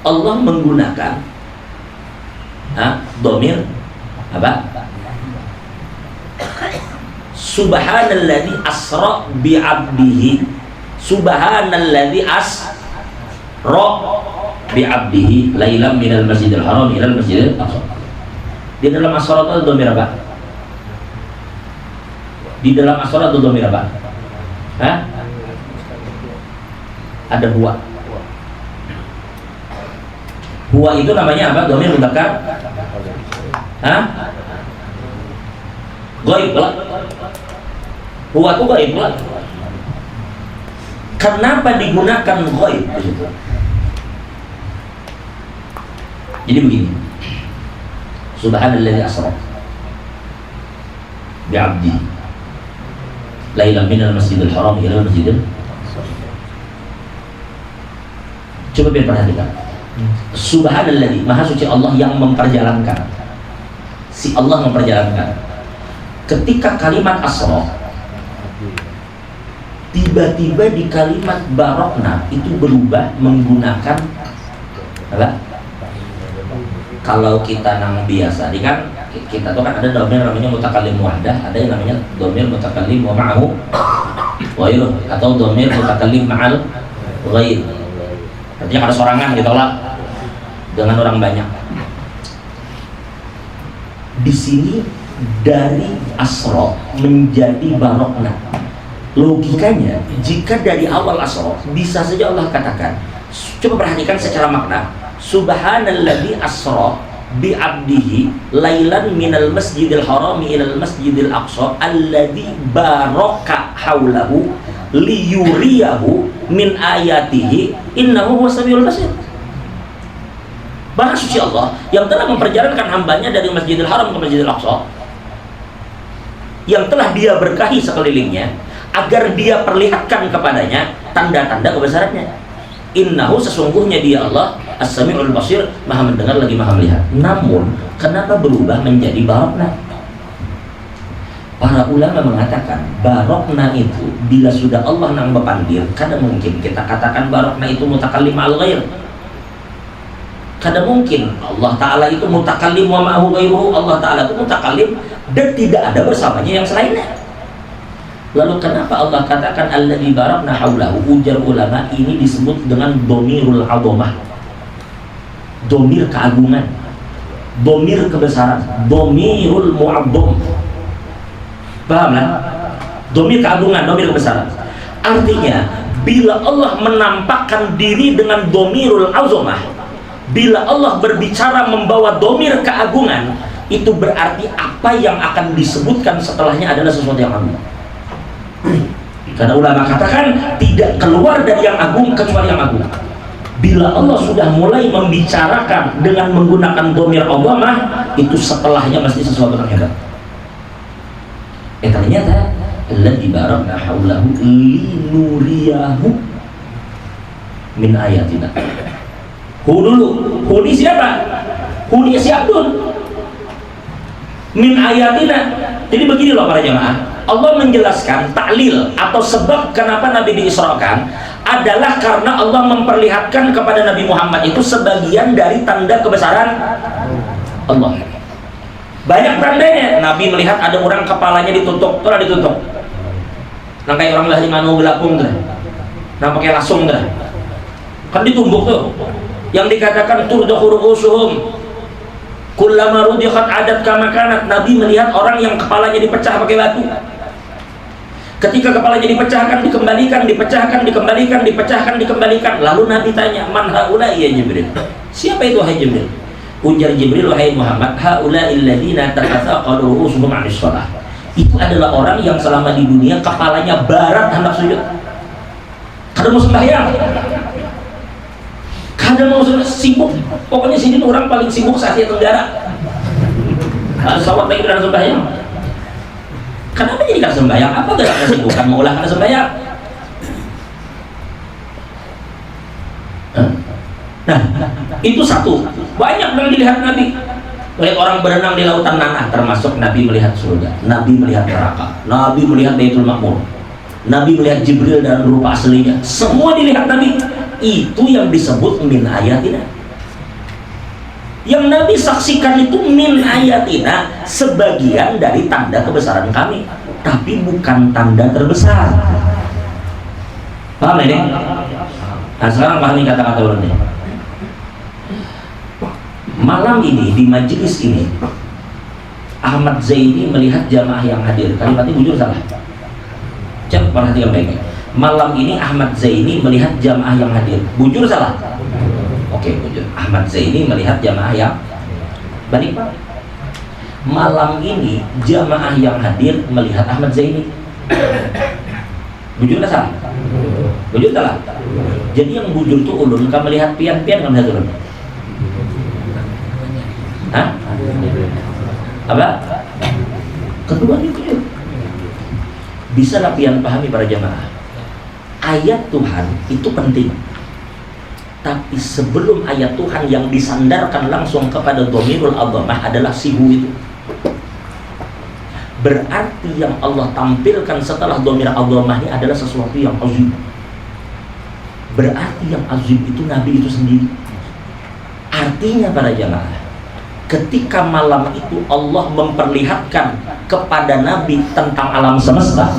S1: Allah menggunakan domir apa? Subhanalladzi asra bi'abdihi. Subhanalladzi asra bi'abdihi lailan minal masjidil haram ilal masjidil aqsa. Di dalam asra itu domir apa? Di dalam as-salat itu dhamir apa? ada huwa. Huwa itu namanya apa? Dhamir mudzakkar. Hah? Ghaib lah. Huwa itu ghaib lah. Kenapa digunakan ghaib di situ? Jadi begini. Subhanalladzi asra bi'abdi lailan minal masjidil haram ila masjidil. Coba biar perhatikan. Subhanalladzi, maha suci Allah yang memperjalankan. Si Allah memperjalankan. Ketika kalimat asra, tiba-tiba di kalimat barokna itu berubah menggunakan apa? Kalau kita nang biasa, di kan kita tuh kan ada dhamir namanya mutakallim wahdah, ada yang namanya dhamir mutakallim wa ma'ahu ghairuh, atau dhamir mutakallim ma'al ghair. Artinya ada sorangan gitu lah dengan orang banyak. Di sini dari asra menjadi barokna. Logikanya, jika dari awal asra bisa saja Allah katakan, coba perhatikan secara makna, subhanalladzi asra bi 'abdihi lailan minal masjidil harami ilal masjidil aqsa alladzi baraka haulahu liyuriyahu min ayatihi innahu huwas samiul basir. Maha suci Allah yang telah memperjalankan hambanya dari Masjidil Haram ke Masjidil Aqsa, yang telah dia berkahi sekelilingnya, agar dia perlihatkan kepadanya tanda-tanda kebesarannya. Innahu, sesungguhnya dia Allah as-sami'ul basir, maha mendengar lagi maha melihat. Namun kenapa berubah menjadi barokna? Para ulama mengatakan barokna itu bila sudah Allah nang bepandir, kadang mungkin kita katakan barokna itu mutakallim al ghair. Kadang mungkin Allah Ta'ala itu mutakallim wa ma'ahu ghairuhu, Allah Ta'ala itu mutakallim dan tidak ada bersamanya yang selainnya. Lalu kenapa Allah katakan alladzi barakna haulahu? Ujar ulama, ini disebut dengan domirul azamah, domir keagungan, domir kebesaran, domirul mu'azzam. Paham kan? Domir keagungan, domir kebesaran. Artinya bila Allah menampakkan diri dengan domirul azamah, bila Allah berbicara membawa domir keagungan, itu berarti apa yang akan disebutkan setelahnya adalah sesuatu yang agung. Karena ulama katakan tidak keluar dari yang agung kecuali yang agung. Bila Allah sudah mulai membicarakan dengan menggunakan domir azamah, itu setelahnya mesti sesuatu yang hebat. Ternyata alladzi barakna haulahu linuriyahu min ayatina. Dulu, Huni siapa? Huni si Abdul min ayatina. Jadi begini loh para jemaah, Allah menjelaskan taklil atau sebab kenapa Nabi diisrakan adalah karena Allah memperlihatkan kepada Nabi Muhammad itu sebagian dari tanda kebesaran Allah. Banyak tandanya. Nabi melihat ada orang kepalanya ditutup, telah ditutup. Nah kayak orang lahir manu gelapung tuh, nah pakai lasung tuh, kan ditumbuk tuh. Yang dikatakan turdahu ru'usuhum kullama rudikhat adat kama kanat. Nabi melihat orang yang kepalanya dipecah pakai batu. Ketika kepalanya dipecahkan, dikembalikan, dipecahkan, dikembalikan, dipecahkan, dikembalikan. Lalu Nabi tanya, man haula'i ya Jibril? Siapa itu wahai Jibril? Ujar Jibril, wahai Muhammad, haula'il ladzina tatathaqalu ru'usuhum 'anis shalah. Itu adalah orang yang selama di dunia kepalanya barat hendak sujud. Kadang mau sembahyang, kadang mau sibuk. Pokoknya sini orang paling sibuk se Asia Tenggara. Sawat lagi berada sembahyang. Kenapa jadi kan sembahyang? Apa gak kesibukan mengulah karena sembahyang? Nah, itu satu. Banyak yang dilihat Nabi. Lihat orang berenang di lautan nanah, termasuk Nabi melihat surga, Nabi melihat neraka, Nabi melihat Baitul Ma'mur, Nabi melihat Jibril dalam rupa aslinya. Semua dilihat Nabi. Itu yang disebut min ayatina. Yang Nabi saksikan itu min ayatina, sebagian dari tanda kebesaran kami, tapi bukan tanda terbesar. Paham ini? Nah sekarang pahami kata-kata ulun. Malam ini di majelis ini Ahmad Zaini melihat jamaah yang hadir. Kalimatnya bujur salah. Coba perhatikan baik. malam ini Ahmad Zaini melihat jamaah yang hadir. Bujur salah? Oke, bujur. Ahmad Zaini melihat jamaah yang balik Pak. Malam ini jamaah yang hadir melihat Ahmad Zaini. Bujur nggak salah? Bujur salah? Jadi yang bujur tuh ulun, kan melihat pian-pian kan melihat ulun. Hah? Apa? Keduanya bujur. Bisa lah pian pahami para jamaah. Ayat Tuhan itu penting. Tapi sebelum ayat Tuhan yang disandarkan langsung kepada dhamirul adhamah adalah sihu itu. Berarti yang Allah tampilkan setelah dhamir adhamah ini adalah sesuatu yang azim. Berarti yang azim itu Nabi itu sendiri. Artinya para jamaah, ketika malam itu Allah memperlihatkan kepada Nabi tentang alam semesta,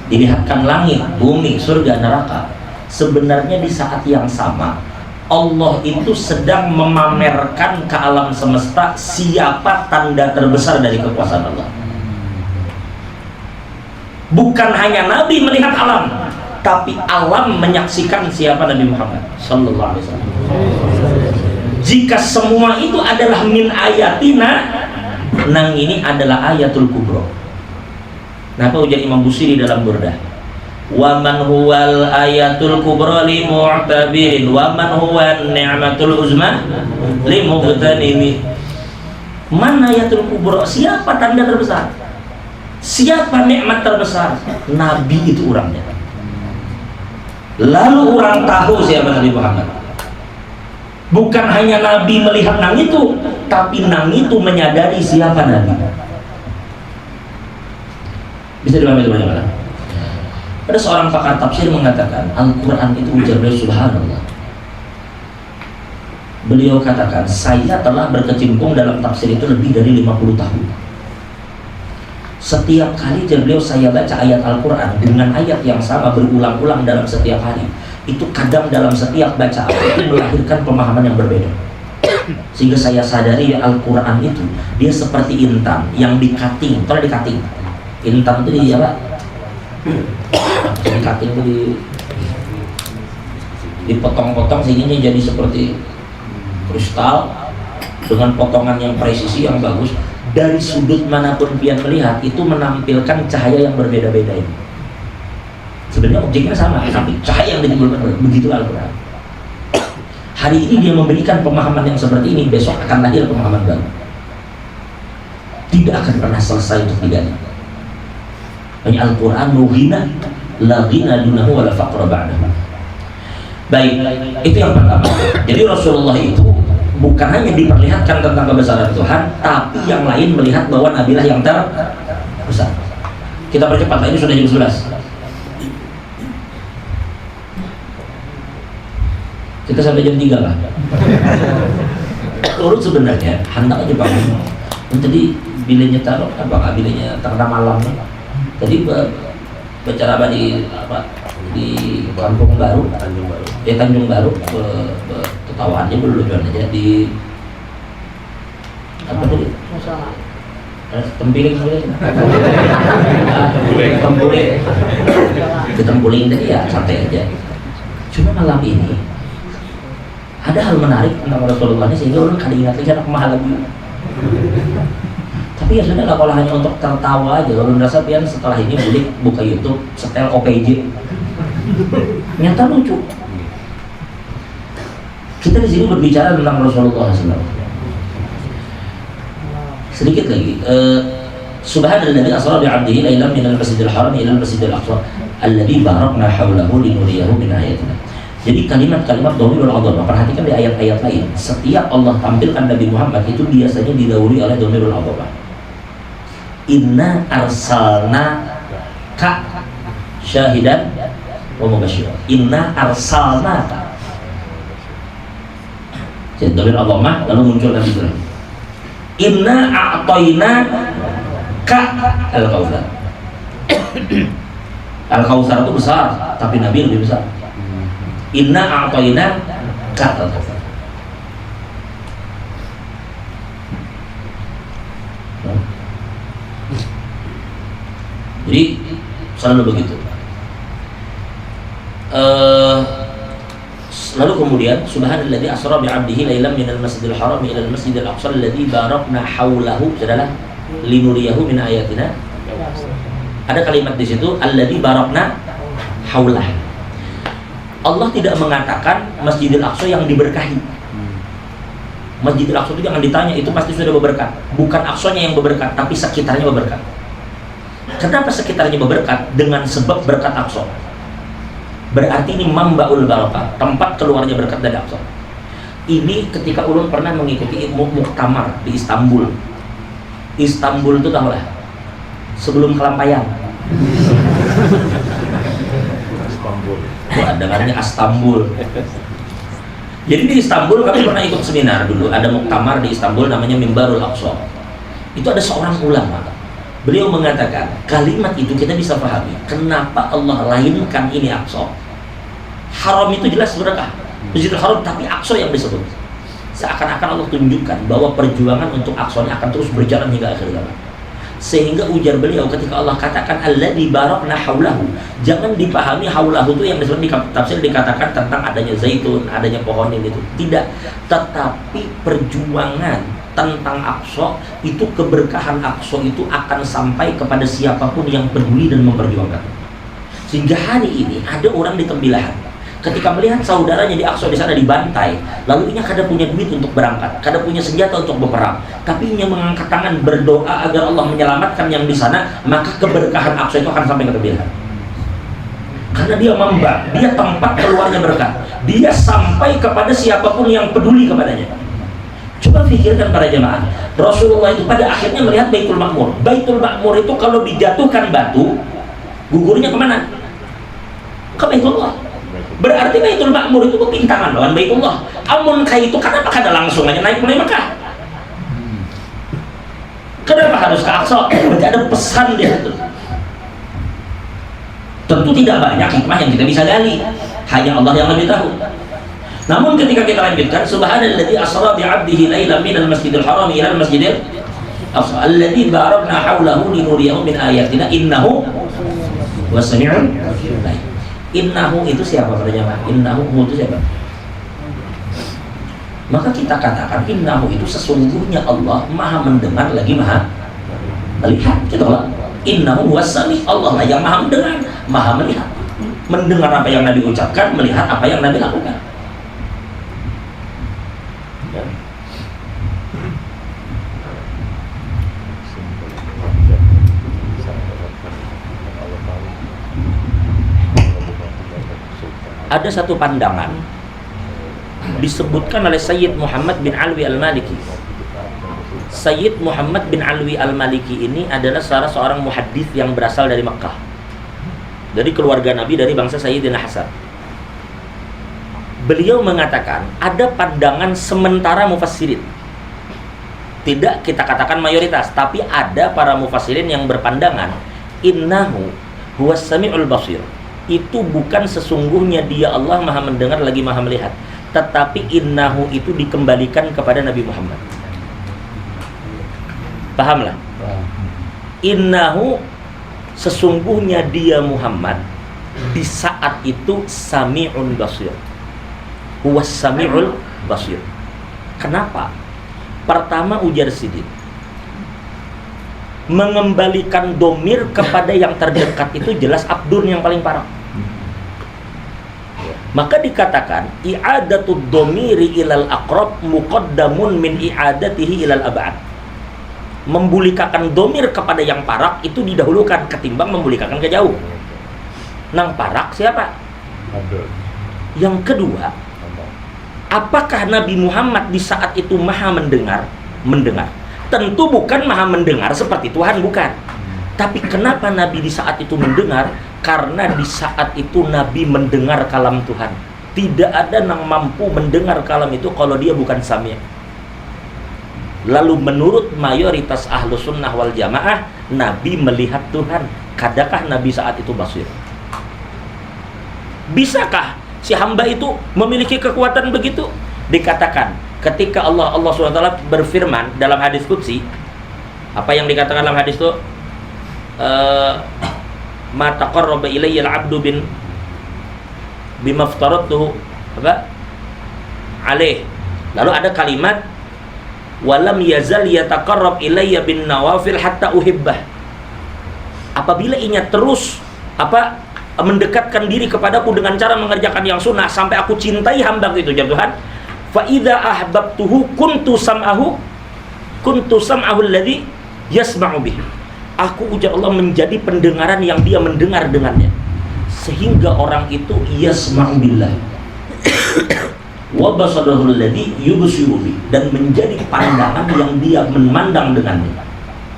S1: dilihatkan langit, bumi, surga, neraka. Sebenarnya di saat yang sama Allah itu sedang memamerkan ke alam semesta siapa tanda terbesar dari kekuasaan Allah. Bukan hanya Nabi melihat alam, tapi alam menyaksikan siapa Nabi Muhammad sallallahu alaihi wasallam. Jika semua itu adalah min ayatina, nang ini adalah ayatul kubro. Nah, apa ujar Imam Busiri dalam Burdah? Wa man huwal ayatul kubra li mu'tabirin wa man huwa ni'matul uzma li mughtanimi. Mana ayatul kubra? Siapa tanda terbesar? Siapa nikmat terbesar? Nabi itu orangnya. Lalu orang tahu siapa Nabi Muhammad. Bukan hanya Nabi melihat nang itu, tapi nang itu menyadari siapa Nabi. Bisa dipahami bagaimana? Ada seorang pakar tafsir mengatakan Al-Quran itu ujar beliau subhanallah. Beliau katakan, saya telah berkecimpung dalam tafsir itu lebih dari 50 tahun. Setiap kali beliau saya baca ayat Al-Quran dengan ayat yang sama berulang-ulang dalam setiap hari, itu kadang dalam setiap bacaan itu melahirkan pemahaman yang berbeda. Sehingga saya sadari Al-Quran itu dia seperti intan yang dikating. Kalau dikating, intan itu di apa? Dikating itu dipotong-potong sehingga jadi seperti kristal dengan potongan yang presisi yang bagus. Dari sudut manapun pian melihat itu menampilkan cahaya yang berbeda-beda ini. Sebenarnya objeknya sama, tapi cahaya yang ditimbulkan begitu Al-Quran. Hari ini dia memberikan pemahaman yang seperti ini, besok akan lahir pemahaman baru. Tidak akan pernah selesai untuk digali. Hanya Al-Quran nughina la ghina dunahu wa la faqra ba'dahu. Baik, itu yang pertama. Jadi Rasulullah itu bukan hanya diperlihatkan tentang kebesaran Tuhan, tapi yang lain melihat bahwa Nabilah yang terbesar. Kita percepat, ini sudah jam 11. Kita sampai jam 3 lah. Urut sebenarnya hendak aja bangun. Tadi bilanya taruh apa bilanya tengah malam. Tadi bicara apa di Kampung Baru, Tanjung Baru, ketawaannya berlucuan aja di apa tadi? Tempiling Tempuling tadi ya santai aja. Cuma malam ini ada hal menarik tentang Rasulullah ini sehingga orang kadang ingat lagi anak mahal lagi. Tapi ya sudah lah, kalau hanya untuk tertawa aja. Kalau merasa pian setelah ini boleh buka YouTube setel OPJ. Nyata lucu. Kita di sini berbicara tentang Rasulullah SAW. Sedikit lagi. Subhanalladzi asra bi 'abdihi lailan minal masjidil haram ila al-masjidil aqsa alladzi barakna hawlahu linuriyahu min ayatina. Jadi kalimat-kalimat dhamirul adhamah, perhatikan di ayat-ayat lain. Setiap Allah tampilkan Nabi Muhammad itu biasanya didahului oleh dhamirul adhamah. Inna arsalna ka syahidan wa mubasysyiran. Inna arsalna ka. Jadi dhamir adhamah lalu muncul Nabi Ibrahim. Inna a'tayna ka al-kautsar. Al-kautsar itu besar, tapi Nabi lebih besar. Inna a'tayna ka al-kautsar. Jadi selalu begitu. Lalu kemudian subhanalladzi asra bi 'abdihi lailan minal masjidil haram ila al masjidil aqsa alladzi barakna haulahu adalah linuriyahu min ayatina. Ada kalimat di situ alladzi barakna haulah. Allah tidak mengatakan Masjidil Aqsa yang diberkahi. Masjidil Aqsa itu jangan ditanya, itu pasti sudah berberkat. Bukan Aqsanya yang berberkat, tapi sekitarnya berberkat. Kenapa sekitarnya berberkat? Dengan sebab berkat Aqsa. Berarti ini mambaul barakah, tempat keluarnya berkat dari Aqsa. Ini ketika ulun pernah mengikuti muktamar di Istanbul. Istanbul itu tahu lah, sebelum Kelampayan. Wah, dengarnya Istanbul. Jadi di Istanbul kami pernah ikut seminar dulu. Ada muktamar di Istanbul namanya Mimbarul Aqsa. Itu ada seorang ulama. Beliau mengatakan kalimat itu kita bisa pahami. Kenapa Allah lainkan ini Aqsa? Haram itu jelas berkah. Masjidil Haram, tapi Aqsa yang disebut. Seakan-akan Allah tunjukkan bahwa perjuangan untuk Aqsa ini akan terus berjalan hingga akhir zaman. Sehingga ujar beliau ketika Allah katakan alladzi barakna haulahu, jangan dipahami haulahu itu yang disebut di tafsir dikatakan tentang adanya zaitun, adanya pohon ini itu. Tidak, tetapi perjuangan tentang Aqsa itu, keberkahan Aqsa itu akan sampai kepada siapapun yang peduli dan memperjuangkan. Sehingga hari ini ada orang di Tembilahan ketika melihat saudaranya di Aqsa di sana dibantai, lalu ini kada punya duit untuk berangkat, kada punya senjata untuk berperang, tapi ia mengangkat tangan berdoa agar Allah menyelamatkan yang di sana, maka keberkahan Aqsa itu akan sampai ke Tembilahan. Karena dia membang, dia tempat keluarnya berkah, dia sampai kepada siapapun yang peduli kepadanya. Coba pikirkan para jemaah, Rasulullah itu pada akhirnya melihat Baitul Ma'mur. Baitul Ma'mur itu kalau dijatuhkan batu, gugurnya kemana? Ke Baitullah. Berarti Baitul Ma'mur itu kepintangan lawan Baitullah. Amun kayak itu kenapa kada langsung aja naik mulai Mekah? Kenapa harus ke Aqsa? Berarti ada pesan dia itu. Tentu tidak banyak hikmah yang kita bisa gali, hanya Allah yang lebih tahu. Namun ketika kita lanjutkan subhanalladzi asra bi 'abdihi lailan minal masjidil haram ila al masjidil aqsa alladzi barakna haulahu linuriyahu min ayatina innahu was-sami'ul 'alim. Innahu itu siapa para jemaah? Innahu itu siapa? Maka kita katakan innahu itu sesungguhnya Allah maha mendengar lagi maha melihat. Kita bilang innahu was-sami', Allah lah yang maha mendengar, maha melihat. Mendengar apa yang Nabi ucapkan, melihat apa yang Nabi lakukan. Ada satu pandangan disebutkan oleh Sayyid Muhammad bin Alwi Al-Maliki. Sayyid Muhammad bin Alwi Al-Maliki ini adalah salah seorang muhaddits yang berasal dari Makkah, dari keluarga Nabi, dari bangsa Sayyidina Hasan. Beliau mengatakan ada pandangan sementara mufassirin, tidak kita katakan mayoritas, tapi ada para mufassirin yang berpandangan innahu huwas sami'ul basir. Itu bukan sesungguhnya dia Allah maha mendengar lagi maha melihat, tetapi innahu itu dikembalikan kepada Nabi Muhammad. Pahamlah? Innahu sesungguhnya dia Muhammad di saat itu sami'un basir. Huwas sami'ul basir. Kenapa? Pertama ujar Sidin, mengembalikan domir kepada yang terdekat itu jelas abdun yang paling parah. Maka dikatakan i'adatud domiri ilal aqrab muqaddamun min i'adatihi ilal ab'ad. Membulikakan domir kepada yang parak itu didahulukan ketimbang membulikakan ke jauh. Nang parak siapa? Yang kedua, apakah Nabi Muhammad di saat itu maha mendengar? Mendengar. Tentu bukan maha mendengar seperti Tuhan, bukan. Tapi kenapa Nabi di saat itu mendengar? Karena di saat itu Nabi mendengar kalam Tuhan. Tidak ada yang mampu mendengar kalam itu kalau dia bukan sami'. Lalu menurut mayoritas ahlu sunnah wal jamaah, Nabi melihat Tuhan. Kadakah Nabi saat itu basir? Bisakah si hamba itu memiliki kekuatan begitu? Dikatakan ketika Allah SWT berfirman dalam hadis qudsi, apa yang dikatakan dalam hadis itu? Ma taqarraba ilayya al-'abdu bima aftaratuhu, apa?
S2: alaih. Lalu ada kalimat walam yazal yataqarrab ilayya bin nawafil hatta uhibbah. Apabila ia terus mendekatkan diri kepadaku dengan cara mengerjakan yang sunnah sampai aku cintai hamba itu ya Tuhan. Fa idza ahbabtuhu kuntu sam'ahu alladhi yasma'u bih. Aku ujar Allah menjadi pendengaran yang dia mendengar dengannya, sehingga orang itu yasma'u billah wa basarahu alladhi yubsiru bih, dan menjadi pandangan yang dia memandang dengannya,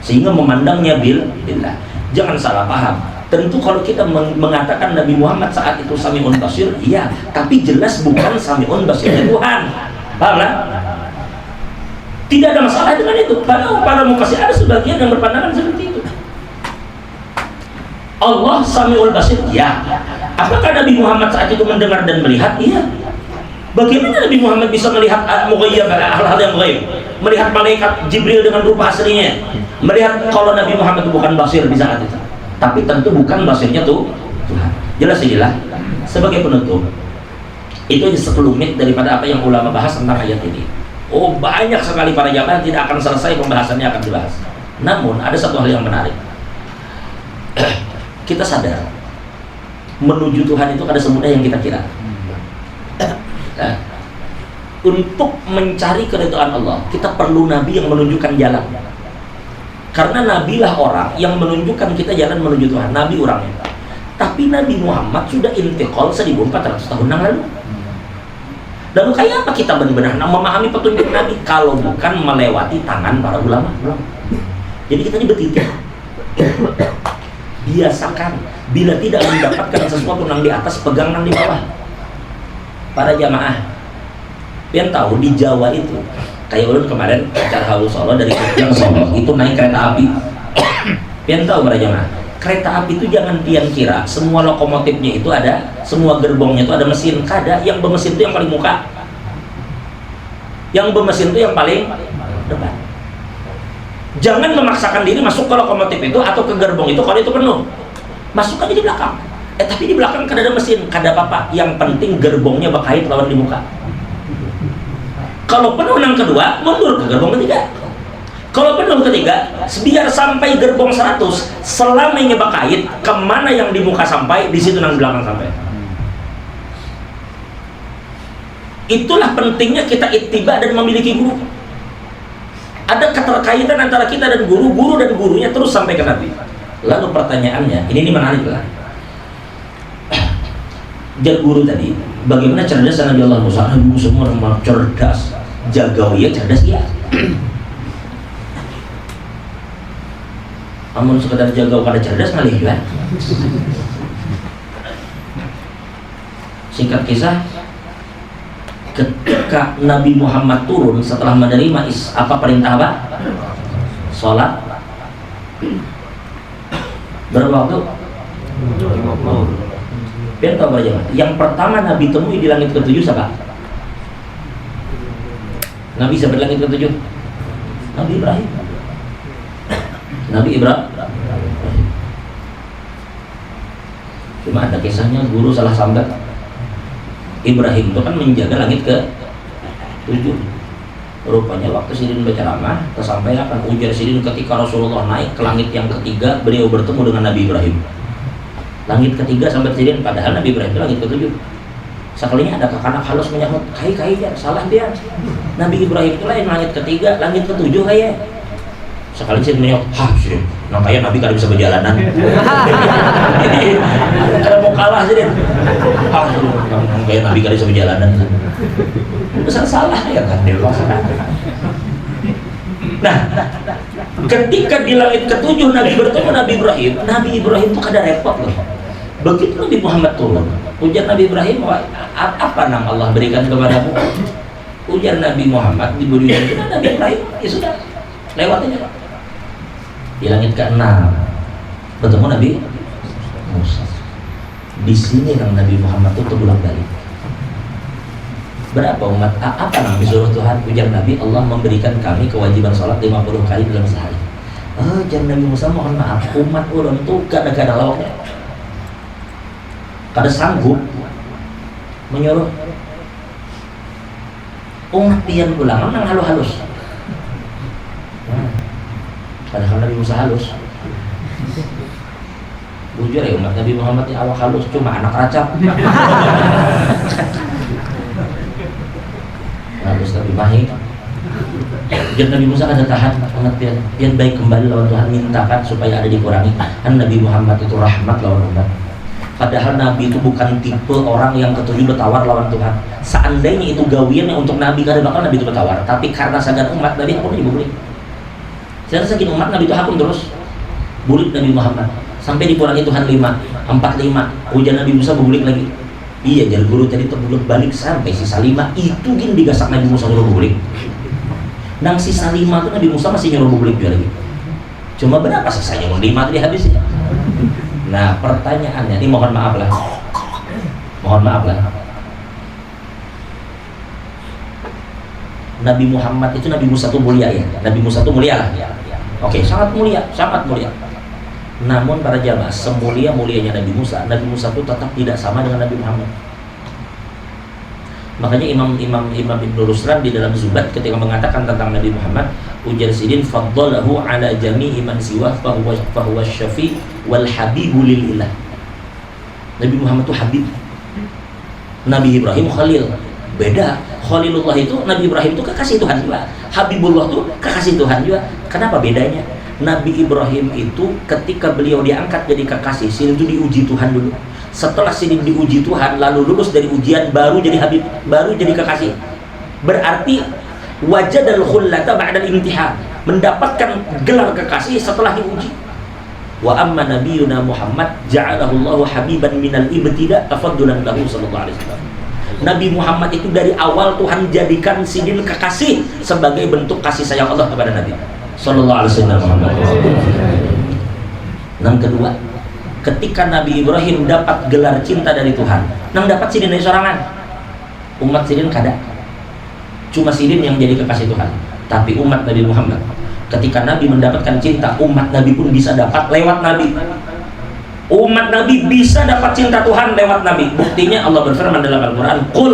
S2: sehingga memandangnya billah. Jangan salah paham. Tentu kalau kita mengatakan Nabi Muhammad saat itu Sami'un Basir, iya, tapi jelas bukan Sami'un Basirnya Tuhan. Paham lah? Tidak ada masalah dengan itu. Para mufasir ada sebagian yang berpandangan seperti itu. Allah Sami'ul Basir, iya. Apakah Nabi Muhammad saat itu mendengar dan melihat? Iya. Bagaimana Nabi Muhammad bisa melihat al-mughayyab, hal-hal yang ghaib? Melihat malaikat Jibril dengan rupa aslinya. Melihat kalau Nabi Muhammad itu bukan basir di saat itu. Tapi tentu bukan basirnya tuh Tuhan. Jelas inilah sebagai penutup. Itu sekelumit daripada apa yang ulama bahas tentang ayat ini. Oh, banyak sekali para jamaah, tidak akan selesai pembahasannya, akan dibahas. Namun ada satu hal yang menarik. Kita sadar menuju Tuhan itu ada semudah yang kita kira. Nah, untuk mencari keridhaan Allah, kita perlu Nabi yang menunjukkan jalan. Karena Nabilah orang yang menunjukkan kita jalan menuju Tuhan. Nabi orangnya. Tapi Nabi Muhammad sudah intiqal 1400 tahun yang lalu. Lalu kayak apa kita benar-benar memahami petunjuk Nabi kalau bukan melewati tangan para ulama? Jadi kita ini bertitik. Biasakan bila tidak mendapatkan sesuatu yang di atas, pegang yang di bawah. Para jamaah, yang tahu di Jawa itu kayak ulun kemarin acara Haul Solo dari yang Solo itu naik kereta api. Pian tahu para jamaah, kereta api itu jangan pian kira semua lokomotifnya itu ada, semua gerbongnya itu ada mesin. Kada, yang bermesin itu yang paling muka, yang bermesin itu yang paling depan. Jangan memaksakan diri masuk ke lokomotif itu atau ke gerbong itu kalau itu penuh. Masuk aja di belakang. Tapi di belakang kada ada mesin, kada apa-apa. Yang penting gerbongnya bakait lawan di muka. Kalau penuh yang kedua, mundur ke gerbong ketiga. Kalau penuh ketiga, biar sampai gerbong 100, selamanya bakait, kemana yang di muka sampai, di situ yang belakang sampai. Itulah pentingnya kita ittiba dan memiliki guru. Ada keterkaitan antara kita dan guru, guru dan gurunya terus sampai ke Nabi. Lalu pertanyaannya, ini menarik lah. Jadi guru tadi, bagaimana cerdas Nabi Allah Musa? Nabi Musa orang cerdas, jagawiyah cerdas ya. Amun sekedar jagau kada cerdas ngalih juga. Singkat kisah, ketika Nabi Muhammad turun setelah menerima apa perintah apa? Sholat. Berapa waktu? 50. Biar tahu aja, yang pertama Nabi temui di langit ke-7 siapa? Nabi sampai langit ke-7? Nabi Ibrahim. Nabi Ibrahim. Cuma ada kisahnya guru salah sambat. Ibrahim itu kan menjaga langit ke-7. Rupanya waktu Sidin berceramah, tersampaikan ujar Sidin ketika Rasulullah naik ke langit yang ketiga, beliau bertemu dengan Nabi Ibrahim. Langit ketiga sampai Sidin, padahal Nabi Ibrahim itu langit ke-7. Sekalinya ada kakak halus menyahut, kai ya, salah dia. Nabi Ibrahim itu lain langit ketiga, langit ke-7 kayak. Sekali Sidin menyahut, Sidin, nah kayak Nabi kada bisa berjalanan. Jadi kada mau kalah Sidin. Kayak Nabi kada bisa berjalanan. Besar salah ya kan dia. Nah, ketika di langit ke-7 Nabi bertemu Nabi Ibrahim itu kada repot loh. Begitu Nabi Muhammad turun, ujar Nabi Ibrahim, apa nama Allah berikan kepadamu? Ujar Nabi Muhammad, di dunia itu Nabi Ibrahim, ya sudah, lewat aja. Di langit ke-6 bertemu Nabi Musa. Di sini Nabi Muhammad itu berulang balik. Berapa umat? Apa yang disuruh Tuhan? Ujar Nabi, Allah memberikan kami kewajiban sholat 50 kali dalam sehari. Ujar Nabi Musa, mohon maaf, umat ulun tuh kada lawaknya, kada sanggup menyuruh. umat pian pulang nang halus. Padahal Nabi Musa halus. Bujur ya umat Nabi Muhammad ini awak halus, cuma anak racap. Halus tapi mahir. Dan Nabi Musa ada tahan umat pian baik kembali lawan Tuhan, mintakan supaya ada dikurangi. Kan Nabi Muhammad itu rahmat lawan umat. Padahal Nabi itu bukan tipe orang yang ketujuh bertawar lawan Tuhan. Seandainya itu gawiannya untuk Nabi, kada bakal Nabi itu bertawar. Tapi karena sagan umat, Nabi hakun dibulik. Saya saking umat, Nabi itu hakun terus bulik Nabi Muhammad. Sampai dikurangi Tuhan 5, 45. Hujan Nabi Musa berbulik lagi. Iya, jadi guru tadi terbulik balik sampai sisa 5. Itu gini digasak Nabi Musa nyuruh berbulik. Nang sisa 5 itu Nabi Musa masih nyuruh berbulik juga lagi. Cuma berapa sisanya? 5 tadi habis ya. Nah pertanyaannya, ini mohon maaf lah, Nabi Muhammad itu Nabi Musa itu mulia ya, Nabi Musa itu mulia lah. Oke, sangat mulia. Namun para jamaah, semulia-mulianya Nabi Musa itu tetap tidak sama dengan Nabi Muhammad. Makanya Imam Ibnu Ruslan di dalam Zubat ketika mengatakan tentang Nabi Muhammad, ujar sidin faddalahu ala jami'i man siwa fahuwa syafi wal habibu lillah. Nabi Muhammad itu habib. Nabi Ibrahim khalil. Beda. Khalilullah itu Nabi Ibrahim itu kekasih Tuhan juga. Habibullah itu kekasih Tuhan juga. Kenapa bedanya? Nabi Ibrahim itu ketika beliau diangkat jadi kekasih, sini itu diuji Tuhan dulu. Setelah sini diuji Tuhan, lalu lulus dari ujian, baru jadi habib, baru jadi kekasih. Berarti wajadal khullata ba'dal imtihan, mendapatkan gelar kekasih setelah diuji. Wa amma nabiyuna Muhammad ja'alahu Allahu habiban minal ibtida tafaddulan lahu sallallahu alaihi wasallam. Nabi Muhammad itu dari awal Tuhan jadikan sidin kekasih sebagai bentuk kasih sayang Allah kepada Nabi sallallahu alaihi wasallam. Yang kedua, ketika Nabi Ibrahim dapat gelar cinta dari Tuhan, nang dapat sidin dari sorangan. Umat sidin kada. Cuma sidin yang jadi kekasih Tuhan. Tapi umat Nabi Muhammad, ketika Nabi mendapatkan cinta, umat Nabi pun bisa dapat lewat Nabi. Umat Nabi bisa dapat cinta Tuhan lewat Nabi. Buktinya Allah berfirman dalam Al-Quran, Qul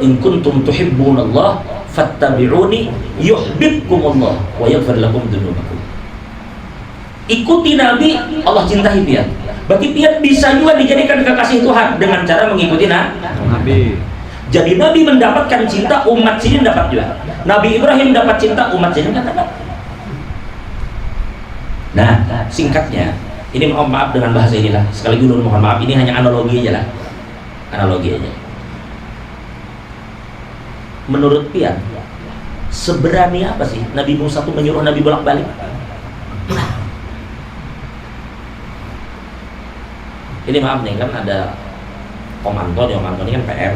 S2: in kuntum tuhibbunallah fattabi'uni yuhibbukumullah wa yaghfir lakum dzunubakum. Ikuti Nabi, Allah cintai pian. Berarti pian bisa juga dijadikan kekasih Tuhan dengan cara mengikuti Nabi. Jadi Nabi mendapatkan cinta, umat sini dapat juga. Nabi Ibrahim dapat cinta, umat sini kan dapat. Nah, singkatnya, ini mohon maaf dengan bahasa inilah. Sekali dulu mohon maaf, ini hanya analogi aja lah. Analogi aja. Menurut pian, seberani apa sih Nabi Musa tuh menyuruh Nabi bolak-balik? Ini maaf nih, kan ada komando ini kan PM.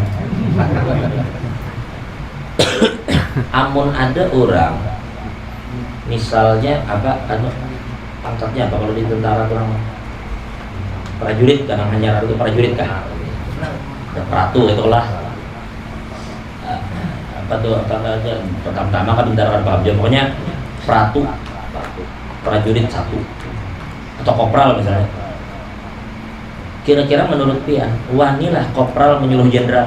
S2: Amun ada orang, misalnya pangkatnya apa kalau di tentara kurang prajurit, kan hanya itu prajurit kan, ada peratu itulah pertama kan tentara paham aja, pokoknya prajurit satu atau kopral misalnya. Kira-kira menurut pian, wanilah kopral menyuruh jenderal?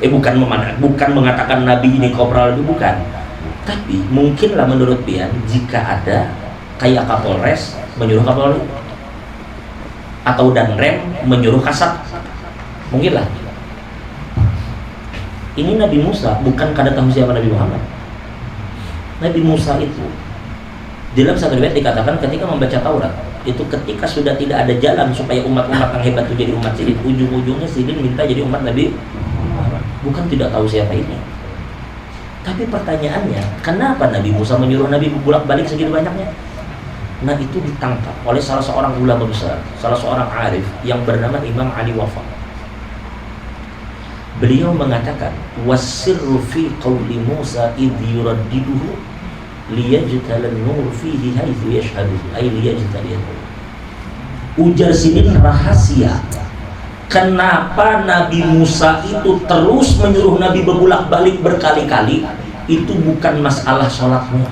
S2: Bukan mengatakan Nabi ini kopral itu, bukan. Tapi mungkinlah menurut pian jika ada kayak Kapolres menyuruh Kapolri atau Danrem menyuruh Kasat, mungkinlah. Ini Nabi Musa bukan kada tahu siapa Nabi Muhammad. Nabi Musa itu dalam satu riwayat dikatakan ketika membaca Taurat itu, ketika sudah tidak ada jalan supaya umat-umat yang hebat itu jadi umat sidin, ujung-ujungnya sidin minta jadi umat Nabi, bukan tidak tahu siapa ini. Tapi pertanyaannya, kenapa Nabi Musa menyuruh Nabi bolak-balik segitu banyaknya? Nah, itu ditangkap oleh salah seorang ulama besar, salah seorang arif yang bernama Imam Ali Wafa. Beliau mengatakan, wasirru fi qawli Musa idh yuraddiduhu liyajtalan nur fihi haitsu yashhaduhu ay liyajtalan. Ujar sidin rahasia kenapa Nabi Musa itu terus menyuruh Nabi berbulak-balik berkali-kali, itu bukan masalah sholatnya.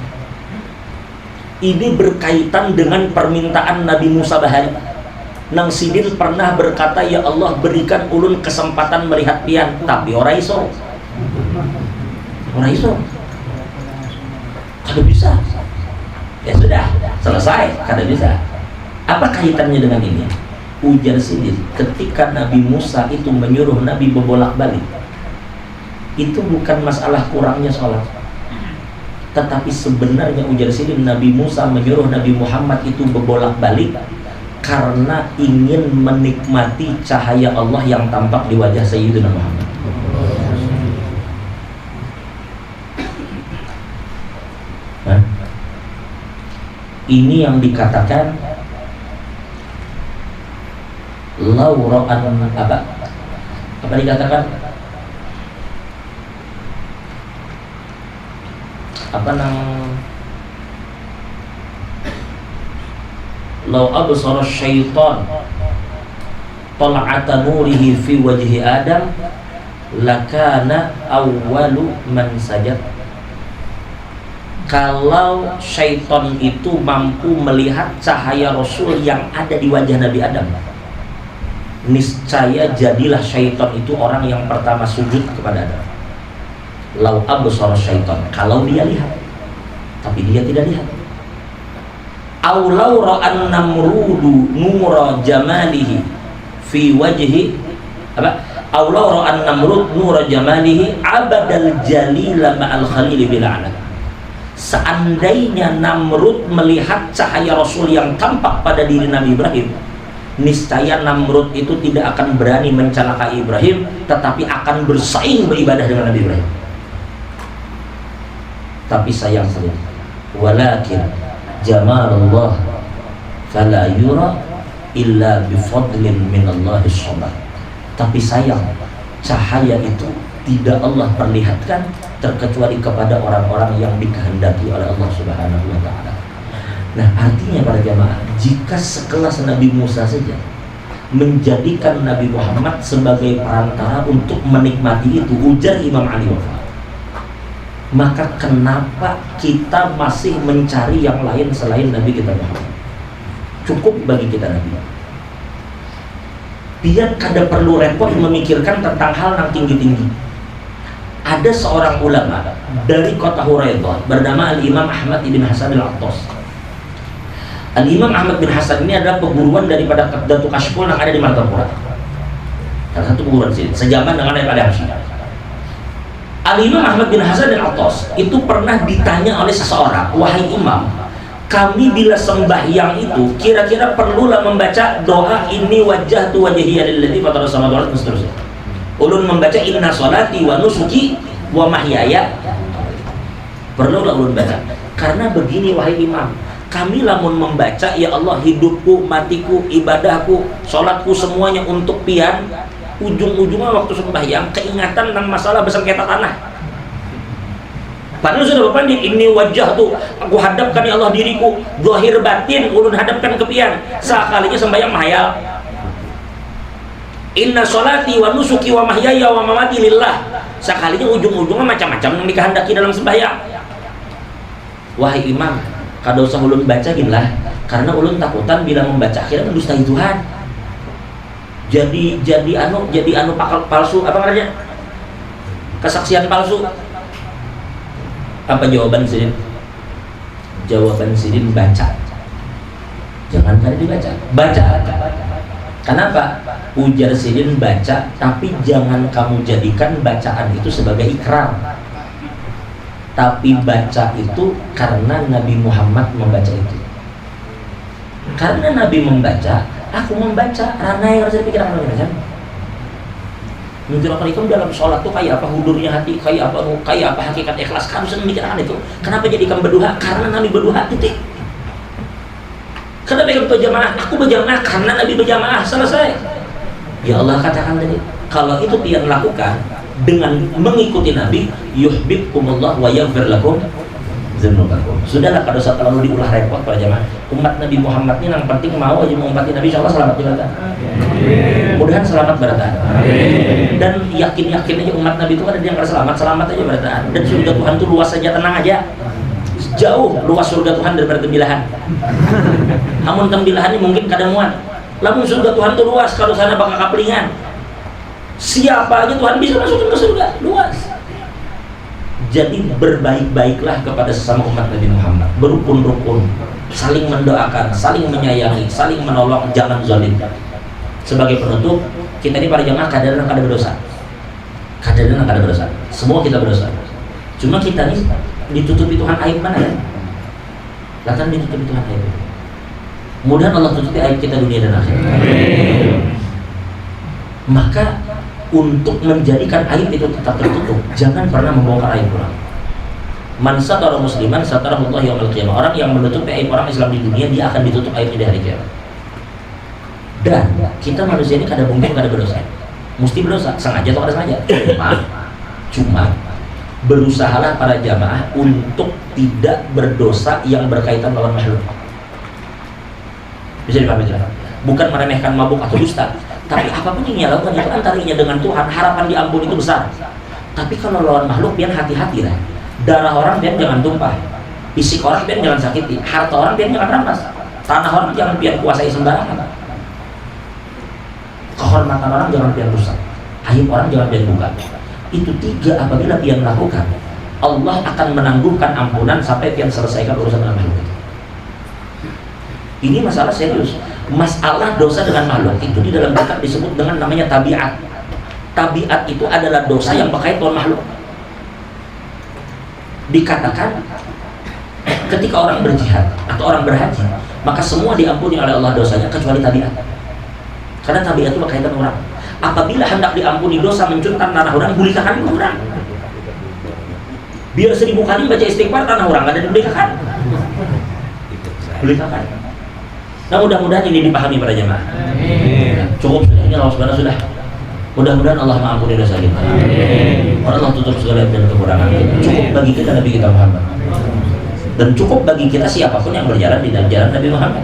S2: Ini berkaitan dengan permintaan Nabi Musa bahari. Nang Sidin pernah berkata, ya Allah berikan ulun kesempatan melihat pian, tapi ora iso. Ora iso. Kada bisa. Ya sudah, selesai, kada bisa. Apa kaitannya dengan ini? Ujar Sidin, ketika Nabi Musa itu menyuruh Nabi berbolak-balik, itu bukan masalah kurangnya sholat, tetapi sebenarnya ujar Sidin, Nabi Musa menyuruh Nabi Muhammad itu berbolak-balik karena ingin menikmati cahaya Allah yang tampak di wajah Sayyidina Muhammad. Hah? Ini yang dikatakan laura'an apa dikatakan? Apa nang lau absara syaitan tal'ata nurihi fi wajhi Adam lakana awwalu man sajad. Kalau syaitan itu mampu melihat cahaya Rasul yang ada di wajah Nabi Adam, niscaya jadilah syaitan itu orang yang pertama sujud kepada Adam. Lau absara syaitan, kalau dia lihat, tapi dia tidak lihat. Aulau ra'an namrudu nura jamalihi fi wajhi apa? Aulau ra'an namrud nura jamalihi abadal jalila ma'al khalili bila alam. Seandainya Namrud melihat cahaya Rasul yang tampak pada diri Nabi Ibrahim, niscaya Namrud itu tidak akan berani mencelakai Ibrahim, tetapi akan bersaing beribadah dengan Nabi Ibrahim. Tapi sayang sekali, walakin jamalullah fala yura illa bifadlin minallahi subhanahu. Tapi sayang, cahaya itu tidak Allah perlihatkan terkecuali kepada orang-orang yang dikehendaki oleh Allah Subhanahu wa ta'ala. Nah, artinya para jamaah, jika sekelas Nabi Musa saja menjadikan Nabi Muhammad sebagai perantara untuk menikmati itu, ujar Imam Ali Wafa, maka kenapa kita masih mencari yang lain selain Nabi kita Muhammad? Cukup bagi kita Nabi. Biar kada perlu repot memikirkan tentang hal yang tinggi-tinggi. Ada seorang ulama dari kota Huraidah bernama Al-Imam Ahmad bin Hasan Al-Attas. Al-Imam Ahmad bin Hasan ini adalah perguruan daripada Datuk Kashful yang ada di Martapura. Salah satu perguruan sini, sejaman dengan daripada Habsyi. Al-Imam Ahmad bin Hasan Al-Attas itu pernah ditanya oleh seseorang, wahai imam, kami bila sembahyang itu kira-kira perlulah membaca doa ini wajah tu wajhiya lilladzi fatara samawati wal ardi. Ulun membaca inna sholati wa nusuki wa mahyaya, perlulah ulun baca. Karena begini wahai imam, kami lamun membaca ya Allah hidupku, matiku, ibadahku, sholatku semuanya untuk pian, ujung-ujungnya waktu sembahyang keingatan tentang masalah bersengketa tanah. Padahal sudah berpandit, ini wajah tuh aku hadapkan ya Allah diriku, zahir batin ulun hadapkan ke pian, sekalinya sembahyang mahayal. Inna sholati wa nusuki wa mahyaya wa mamati lillah, sekalinya ujung-ujungnya macam-macam yang dikehendaki dalam sembahyang. Wahai imam, kada usah ulun baca ginilah, karena ulun takutan bila membaca akhirnya mendustai Tuhan. Jadi anu palsu, apa namanya? Kesaksian palsu. Apa jawaban Sidin? Jawaban Sidin baca. Jangan kada dibaca, baca. Kenapa? Ujar Sidin baca, tapi jangan kamu jadikan bacaan itu sebagai ikrar. Tapi baca itu karena Nabi Muhammad membaca itu. Karena Nabi membaca, aku membaca. Rana yang harus dipikirkan oleh Nabi. Menjelaskan itu dalam sholat tuh kayak apa hudurnya hati, kayak apa hakikat ikhlas. Kamu harus memikirkan itu. Kenapa jadikan berdoa? Karena Nabi berdoa, titik. Kenapa kamu berjamaah? Aku berjamaah karena Nabi berjamaah, selesai. Ya Allah katakan tadi, kalau itu dia lakukan dengan mengikuti Nabi, yuhibbukumullah wa yaghfir lakum dzunubakum. Sudahlah, pada saat terlalu diulah repot para jamaah. Umat Nabi Muhammad ini yang penting mau aja mengumpati Nabi, insyaallah selamat di barat. Mudah-mudahan selamat barat. Dan yakin aja umat Nabi itu ada yang selamat aja barat. Dan surga Tuhan itu luas saja, tenang aja. Jauh luas surga Tuhan daripada tembilahan. Namun tembilahan ini mungkin kadang muat. Lamun surga Tuhan itu luas, kalau sana bakal kaplingan. Siapa aja Tuhan bisa masukin ke surga, luas. Jadi berbaik-baiklah kepada sesama umat Nabi Muhammad, berukun-rukun, saling mendoakan, saling menyayangi, saling menolong, jangan zalim. Sebagai penutup, kita ini para jamaah kadang-kadang ada berdosa. Kadang-kadang ada berdosa. Semua kita berdosa. Cuma kita ini ditutupi Tuhan aib mana ya? Bahkan ditutupi Tuhan aib. Mudah Allah tutupi aib kita dunia dan akhirat. Maka untuk menjadikan aib itu tetap tertutup, jangan pernah membongkar aib orang. Man satara musliman satarahullah yaumil qiyamah. Orang yang menutupi aib orang Islam di dunia, dia akan ditutup aibnya di hari kiamat. Dan kita manusia ini kadang mungkin kada berdosa. Mesti berdosa, sengaja atau kada sengaja. Cuma berusahalah para jamaah untuk tidak berdosa yang berkaitan lawan makhluk. Bisa dipahami tidak? Bukan meremehkan mabuk atau dusta, tapi apapun yang ia lakukan itu antarinya dengan Tuhan, harapan diampuni itu besar. Tapi kalau lawan makhluk, biar hati-hati lah. Darah orang biar jangan tumpah, fisik orang biar jangan sakiti, harta orang biar jangan rampas, tanah orang jangan biar kuasai sembarangan, kehormatan orang jangan biar rusak, aib orang jangan biar buka. Itu tiga apabila pian lakukan, Allah akan menangguhkan ampunan sampai pian selesaikan urusan dengan makhluk itu. Ini masalah serius. Masalah dosa dengan makhluk itu di dalam kitab disebut dengan namanya tabiat. Tabiat itu adalah dosa yang berkaitan dengan makhluk. Dikatakan ketika orang berjihad atau orang berhaji, maka semua diampuni oleh Allah dosanya kecuali tabiat. Karena tabiat itu berkaitan orang. Apabila hendak diampuni dosa mencuntan tanah orang, bulikakan orang. Biar 1000 kali baca istighfar tanah orang ada dibulikakan. Bulikakan. Nah, mudah-mudahan ini dipahami para jemaah. Cukup sudah, ini Allah Subhanahu sudah. Mudah-mudahan Allah mengampuni dosa kita. Allah tutup segala dan kekurangan kita. Cukup bagi kita Nabi kita Muhammad. Dan cukup bagi kita siapapun yang berjalan di dalam jalan Nabi Muhammad.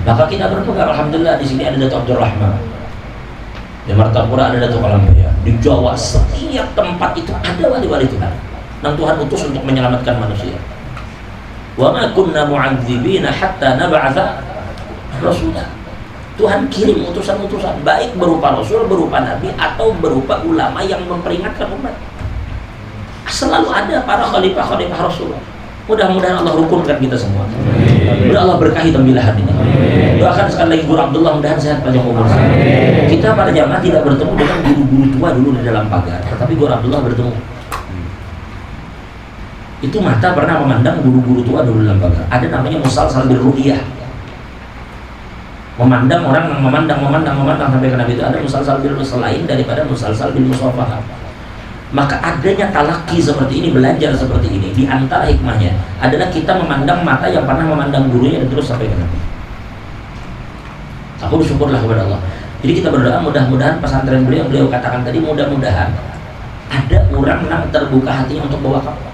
S2: Maka kita berpegang, alhamdulillah di sini ada Datuk Abdul Rahman. Di Martapura ada Datuk Alampuya. Di Jawa setiap tempat itu ada wali-wali Tuhan. Yang Tuhan utus untuk menyelamatkan manusia. Wa ma kunna mu'adzibina hatta nab'atha Rasulullah. Tuhan kirim utusan-utusan, baik berupa Rasul, berupa Nabi, atau berupa ulama yang memperingatkan umat. Selalu ada para khalifah-khalifah Rasul. Mudah-mudahan Allah rukunkan kita semua. Mudah Allah berkahi tembilahan ini. Doakan sekali lagi Guru Abdullah, mudahan sehat panjang umur. Kita para jamaah tidak bertemu dengan guru-guru tua dulu di dalam pagar, tetapi Guru Abdullah bertemu. Itu mata pernah memandang guru-guru tua dulu dalam pagar. Ada namanya musalsal bil ru'yah. Memandang orang, memandang sampai ke Nabi itu ada musalsal bil selain daripada musalsal bil musafahah. Maka adanya talaki seperti ini, belajar seperti ini, di antara hikmahnya adalah kita memandang mata yang pernah memandang gurunya dan terus sampai ke Nabi. Aku bersyukurlah kepada Allah. Jadi kita berdoa mudah-mudahan pesantren beliau yang beliau katakan tadi, mudah-mudahan ada orang yang terbuka hatinya untuk bawa kapal.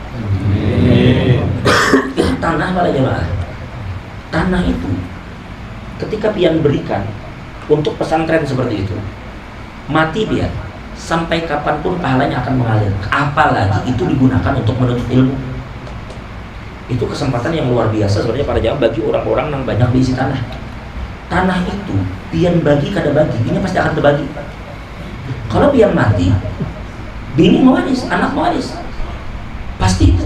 S2: Itu tanah para jemaah. Tanah itu ketika pian berikan untuk pesantren seperti itu, mati dia, sampai kapanpun pahalanya akan mengalir. Apalagi itu digunakan untuk menuntut ilmu. Itu kesempatan yang luar biasa sebenarnya para jamaah bagi orang-orang yang banyak diisi tanah. Tanah itu pian bagi kada bagi, ini pasti akan terbagi. Kalau pian mati, bini mewaris, anak mewaris, pasti itu.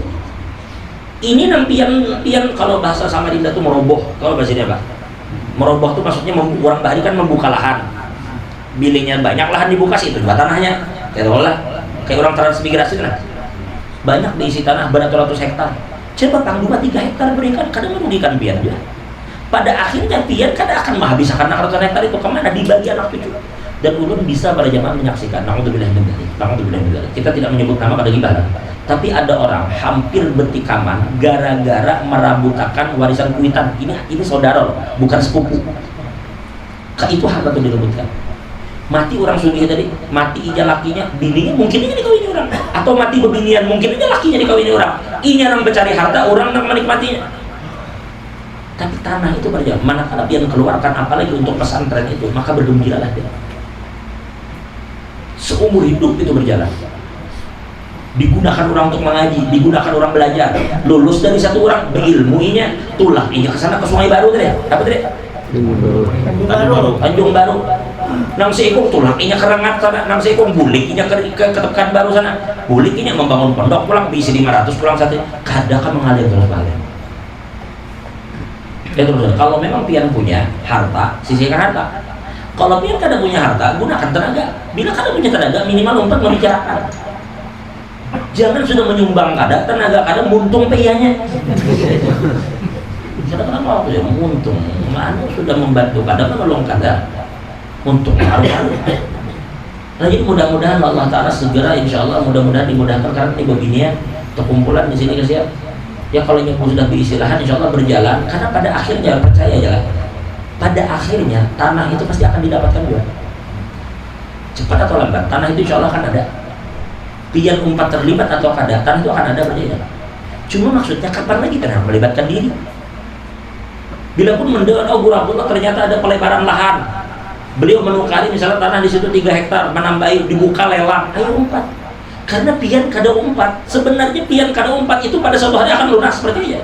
S2: Ini nang pian kalau bahasa Samarinda itu meroboh. Kalau bahasa ini apa? Meroboh itu maksudnya orang bahari kan membuka lahan. Bilingnya banyak lahan dibuka sih itu juga tanahnya. Ya lah, kayak orang transmigrasi lah. Banyak diisi tanah beratus-ratus hektar. Coba tanggungan 3 hektar berikan, kadang merugikan pian dia. Pada akhirnya pian kadang akan menghabiskan ratusan hektar itu kemana? Dibagi anak cucu. Dan ulun bisa para jamaah menyaksikan. Naudzubillah min dzalik. Kita tidak menyebut nama pada gibah. Tapi ada orang hampir betikaman gara-gara merabutakan warisan kuitan. Ini saudara loh, bukan sepupu. Itu harta itu direbutkan. Mati orang sugih tadi, mati ija lakinya, bininya mungkin aja dikawini orang. Atau mati bebinian, mungkin aja lakinya dikawini orang. Inya yang mencari harta, orang yang menikmatinya. Tapi tanah itu berjalan, manakala dia keluarkan apalagi untuk pesantren itu, maka bergembiralah dia. Seumur hidup itu berjalan. Digunakan orang untuk mengaji, digunakan orang belajar. Lulus dari satu orang, berilmuinya, tulak inya ke sana ke Sungai Baru tadi. Apa tadi? Tanjung Baru. Nang seikung tulakinya kerengat sana, nang seikung bulikinya ke tekan baru sana. Bulikinya membangun pondok pulang bisi 500 pulang satu. Kada kan mengalir terus balik. Ya terus, kalau memang pian punya harta, sisihkan harta. Kalau pian kada punya harta, gunakan tenaga. Bila kada punya tenaga, minimal untuk membicarakan. Jangan sudah menyumbang kada, tenaga kada muntung piannya. Kenapa aku ya muntung? Mana sudah membantu kada menolong kada? Untuk harus. Nah, jadi mudah-mudahan Allah Ta'ala segera insya Allah mudah-mudahan dimudahkan karena ini beginian terkumpulan di sini siap. Ya kalau nyepu sudah diistilahan insya Allah berjalan karena pada akhirnya percaya aja lah. Pada akhirnya tanah itu pasti akan didapatkan juga. Cepat atau lambat tanah itu insya Allah akan ada. Pian umpat terlibat atau kada tanah itu akan ada berjaya. Cuma maksudnya kapan lagi kita melibatkan diri? Bila pun mendengar oh Gurabullah ternyata ada pelebaran lahan, beliau menukari misalnya tanah di situ 3 hektar menambahi dibuka lelang, ayo umpat. Karena pian kada umpat, sebenarnya pian kada umpat itu pada suatu hari akan lunas seperti aja.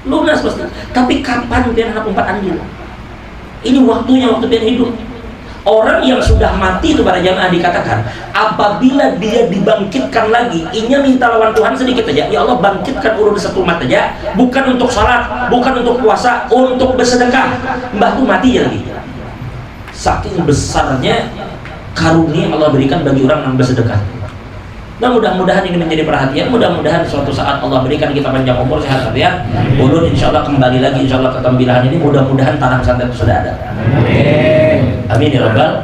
S2: Lunas pasti. Tapi kapan pian hendak umpat andil? Ini waktunya waktu pian hidup. Orang yang sudah mati itu para jamaah dikatakan apabila dia dibangkitkan lagi, inya minta lawan Tuhan sedikit aja, ya Allah bangkitkan urun satu umat aja, bukan untuk salat, bukan untuk puasa, untuk bersedekah. Mbah tuh mati ya lagi. Saking besarnya karunia Allah berikan bagi orang yang bersedekah. Nah mudah-mudahan ini menjadi perhatian, mudah-mudahan suatu saat Allah berikan kita panjang umur, sehat walafiat. Ulun insya Allah kembali lagi insya Allah ke tembilahan ini, mudah-mudahan tanah pesantren itu sudah ada. Amin ya rabbal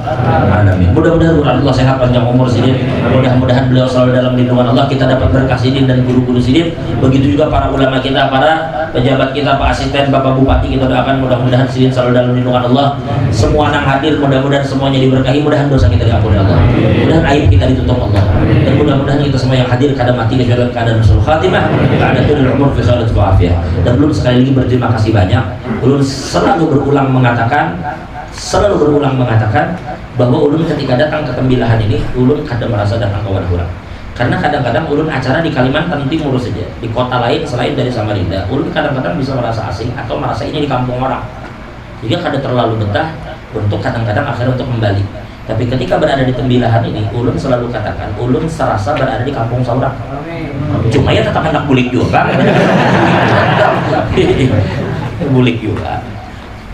S2: alamin. Mudah-mudahan Allah sehat panjang umur sidin. Mudah-mudahan beliau selalu dalam lindungan Allah, kita dapat berkah sidin dan guru-guru sidin. Begitu juga para ulama kita, para pejabat kita, Pak Asisten, Bapak Bupati, kita doakan mudah-mudahan sidin selalu dalam lindungan Allah. Semua yang hadir mudah-mudahan semuanya diberkahi, mudah-mudahan dosa kita diampuni Allah. Mudah-mudahan aib kita ditutup Allah. Dan mudah-mudahan kita semua yang hadir kada mati dalam keadaan husnul khatimah, keadaan umur fi khair wa afiyah. Dan belum sekali lagi berterima kasih banyak. Ulun selalu berulang mengatakan bahwa ulun ketika datang ke tembilahan ini ulun kada merasa datang ke wadah orang. Karena kadang-kadang ulun acara di Kalimantan Timur saja, di kota lain selain dari Samarinda, ulun kadang-kadang bisa merasa asing atau merasa ini di kampung orang. Jadi kada terlalu betah untuk kadang-kadang akhirnya untuk kembali. Tapi ketika berada di tembilahan ini, ulun selalu katakan, ulun serasa berada di kampung saudara. Cuma ya tetap hendak bulik juga. Bulik juga.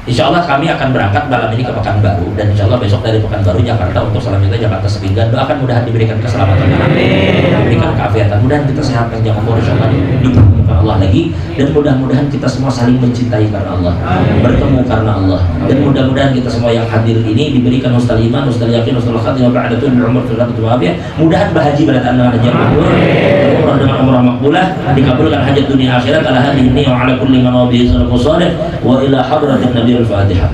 S2: Insya Allah kami akan berangkat malam ini ke Pekanbaru, dan insya Allah besok dari Pekanbaru Jakarta untuk selanjutnya Jakarta Sepinggan. Doakan mudah diberikan keselamatan, diberikan keafiatan, mudah kita sehat panjang umur insya Allah dipertemukan Allah lagi, dan mudah-mudahan kita semua saling mencintai karena Allah, bertemu karena Allah, dan mudah-mudahan kita semua yang hadir ini diberikan husnul iman, husnul yakin, husnul khatimah ba'datul umur fil afiyah. Mudahan bahagia pada dengan haji mabrur, umrah dengan umrah makbulah, dikabulkan hajat dunia akhirat ala hadhihi wa ala kulli man wabihi sallallahu salih wa ila hadratin nabi al-Fatihah.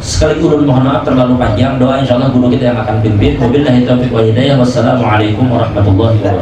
S2: Sekali ulun mohon maaf terlalu panjang, doa insyaallah guru kita yang akan pimpin. Wabillahi taufiq wal hidayah. Wassalamualaikum warahmatullahi wabarakatuh.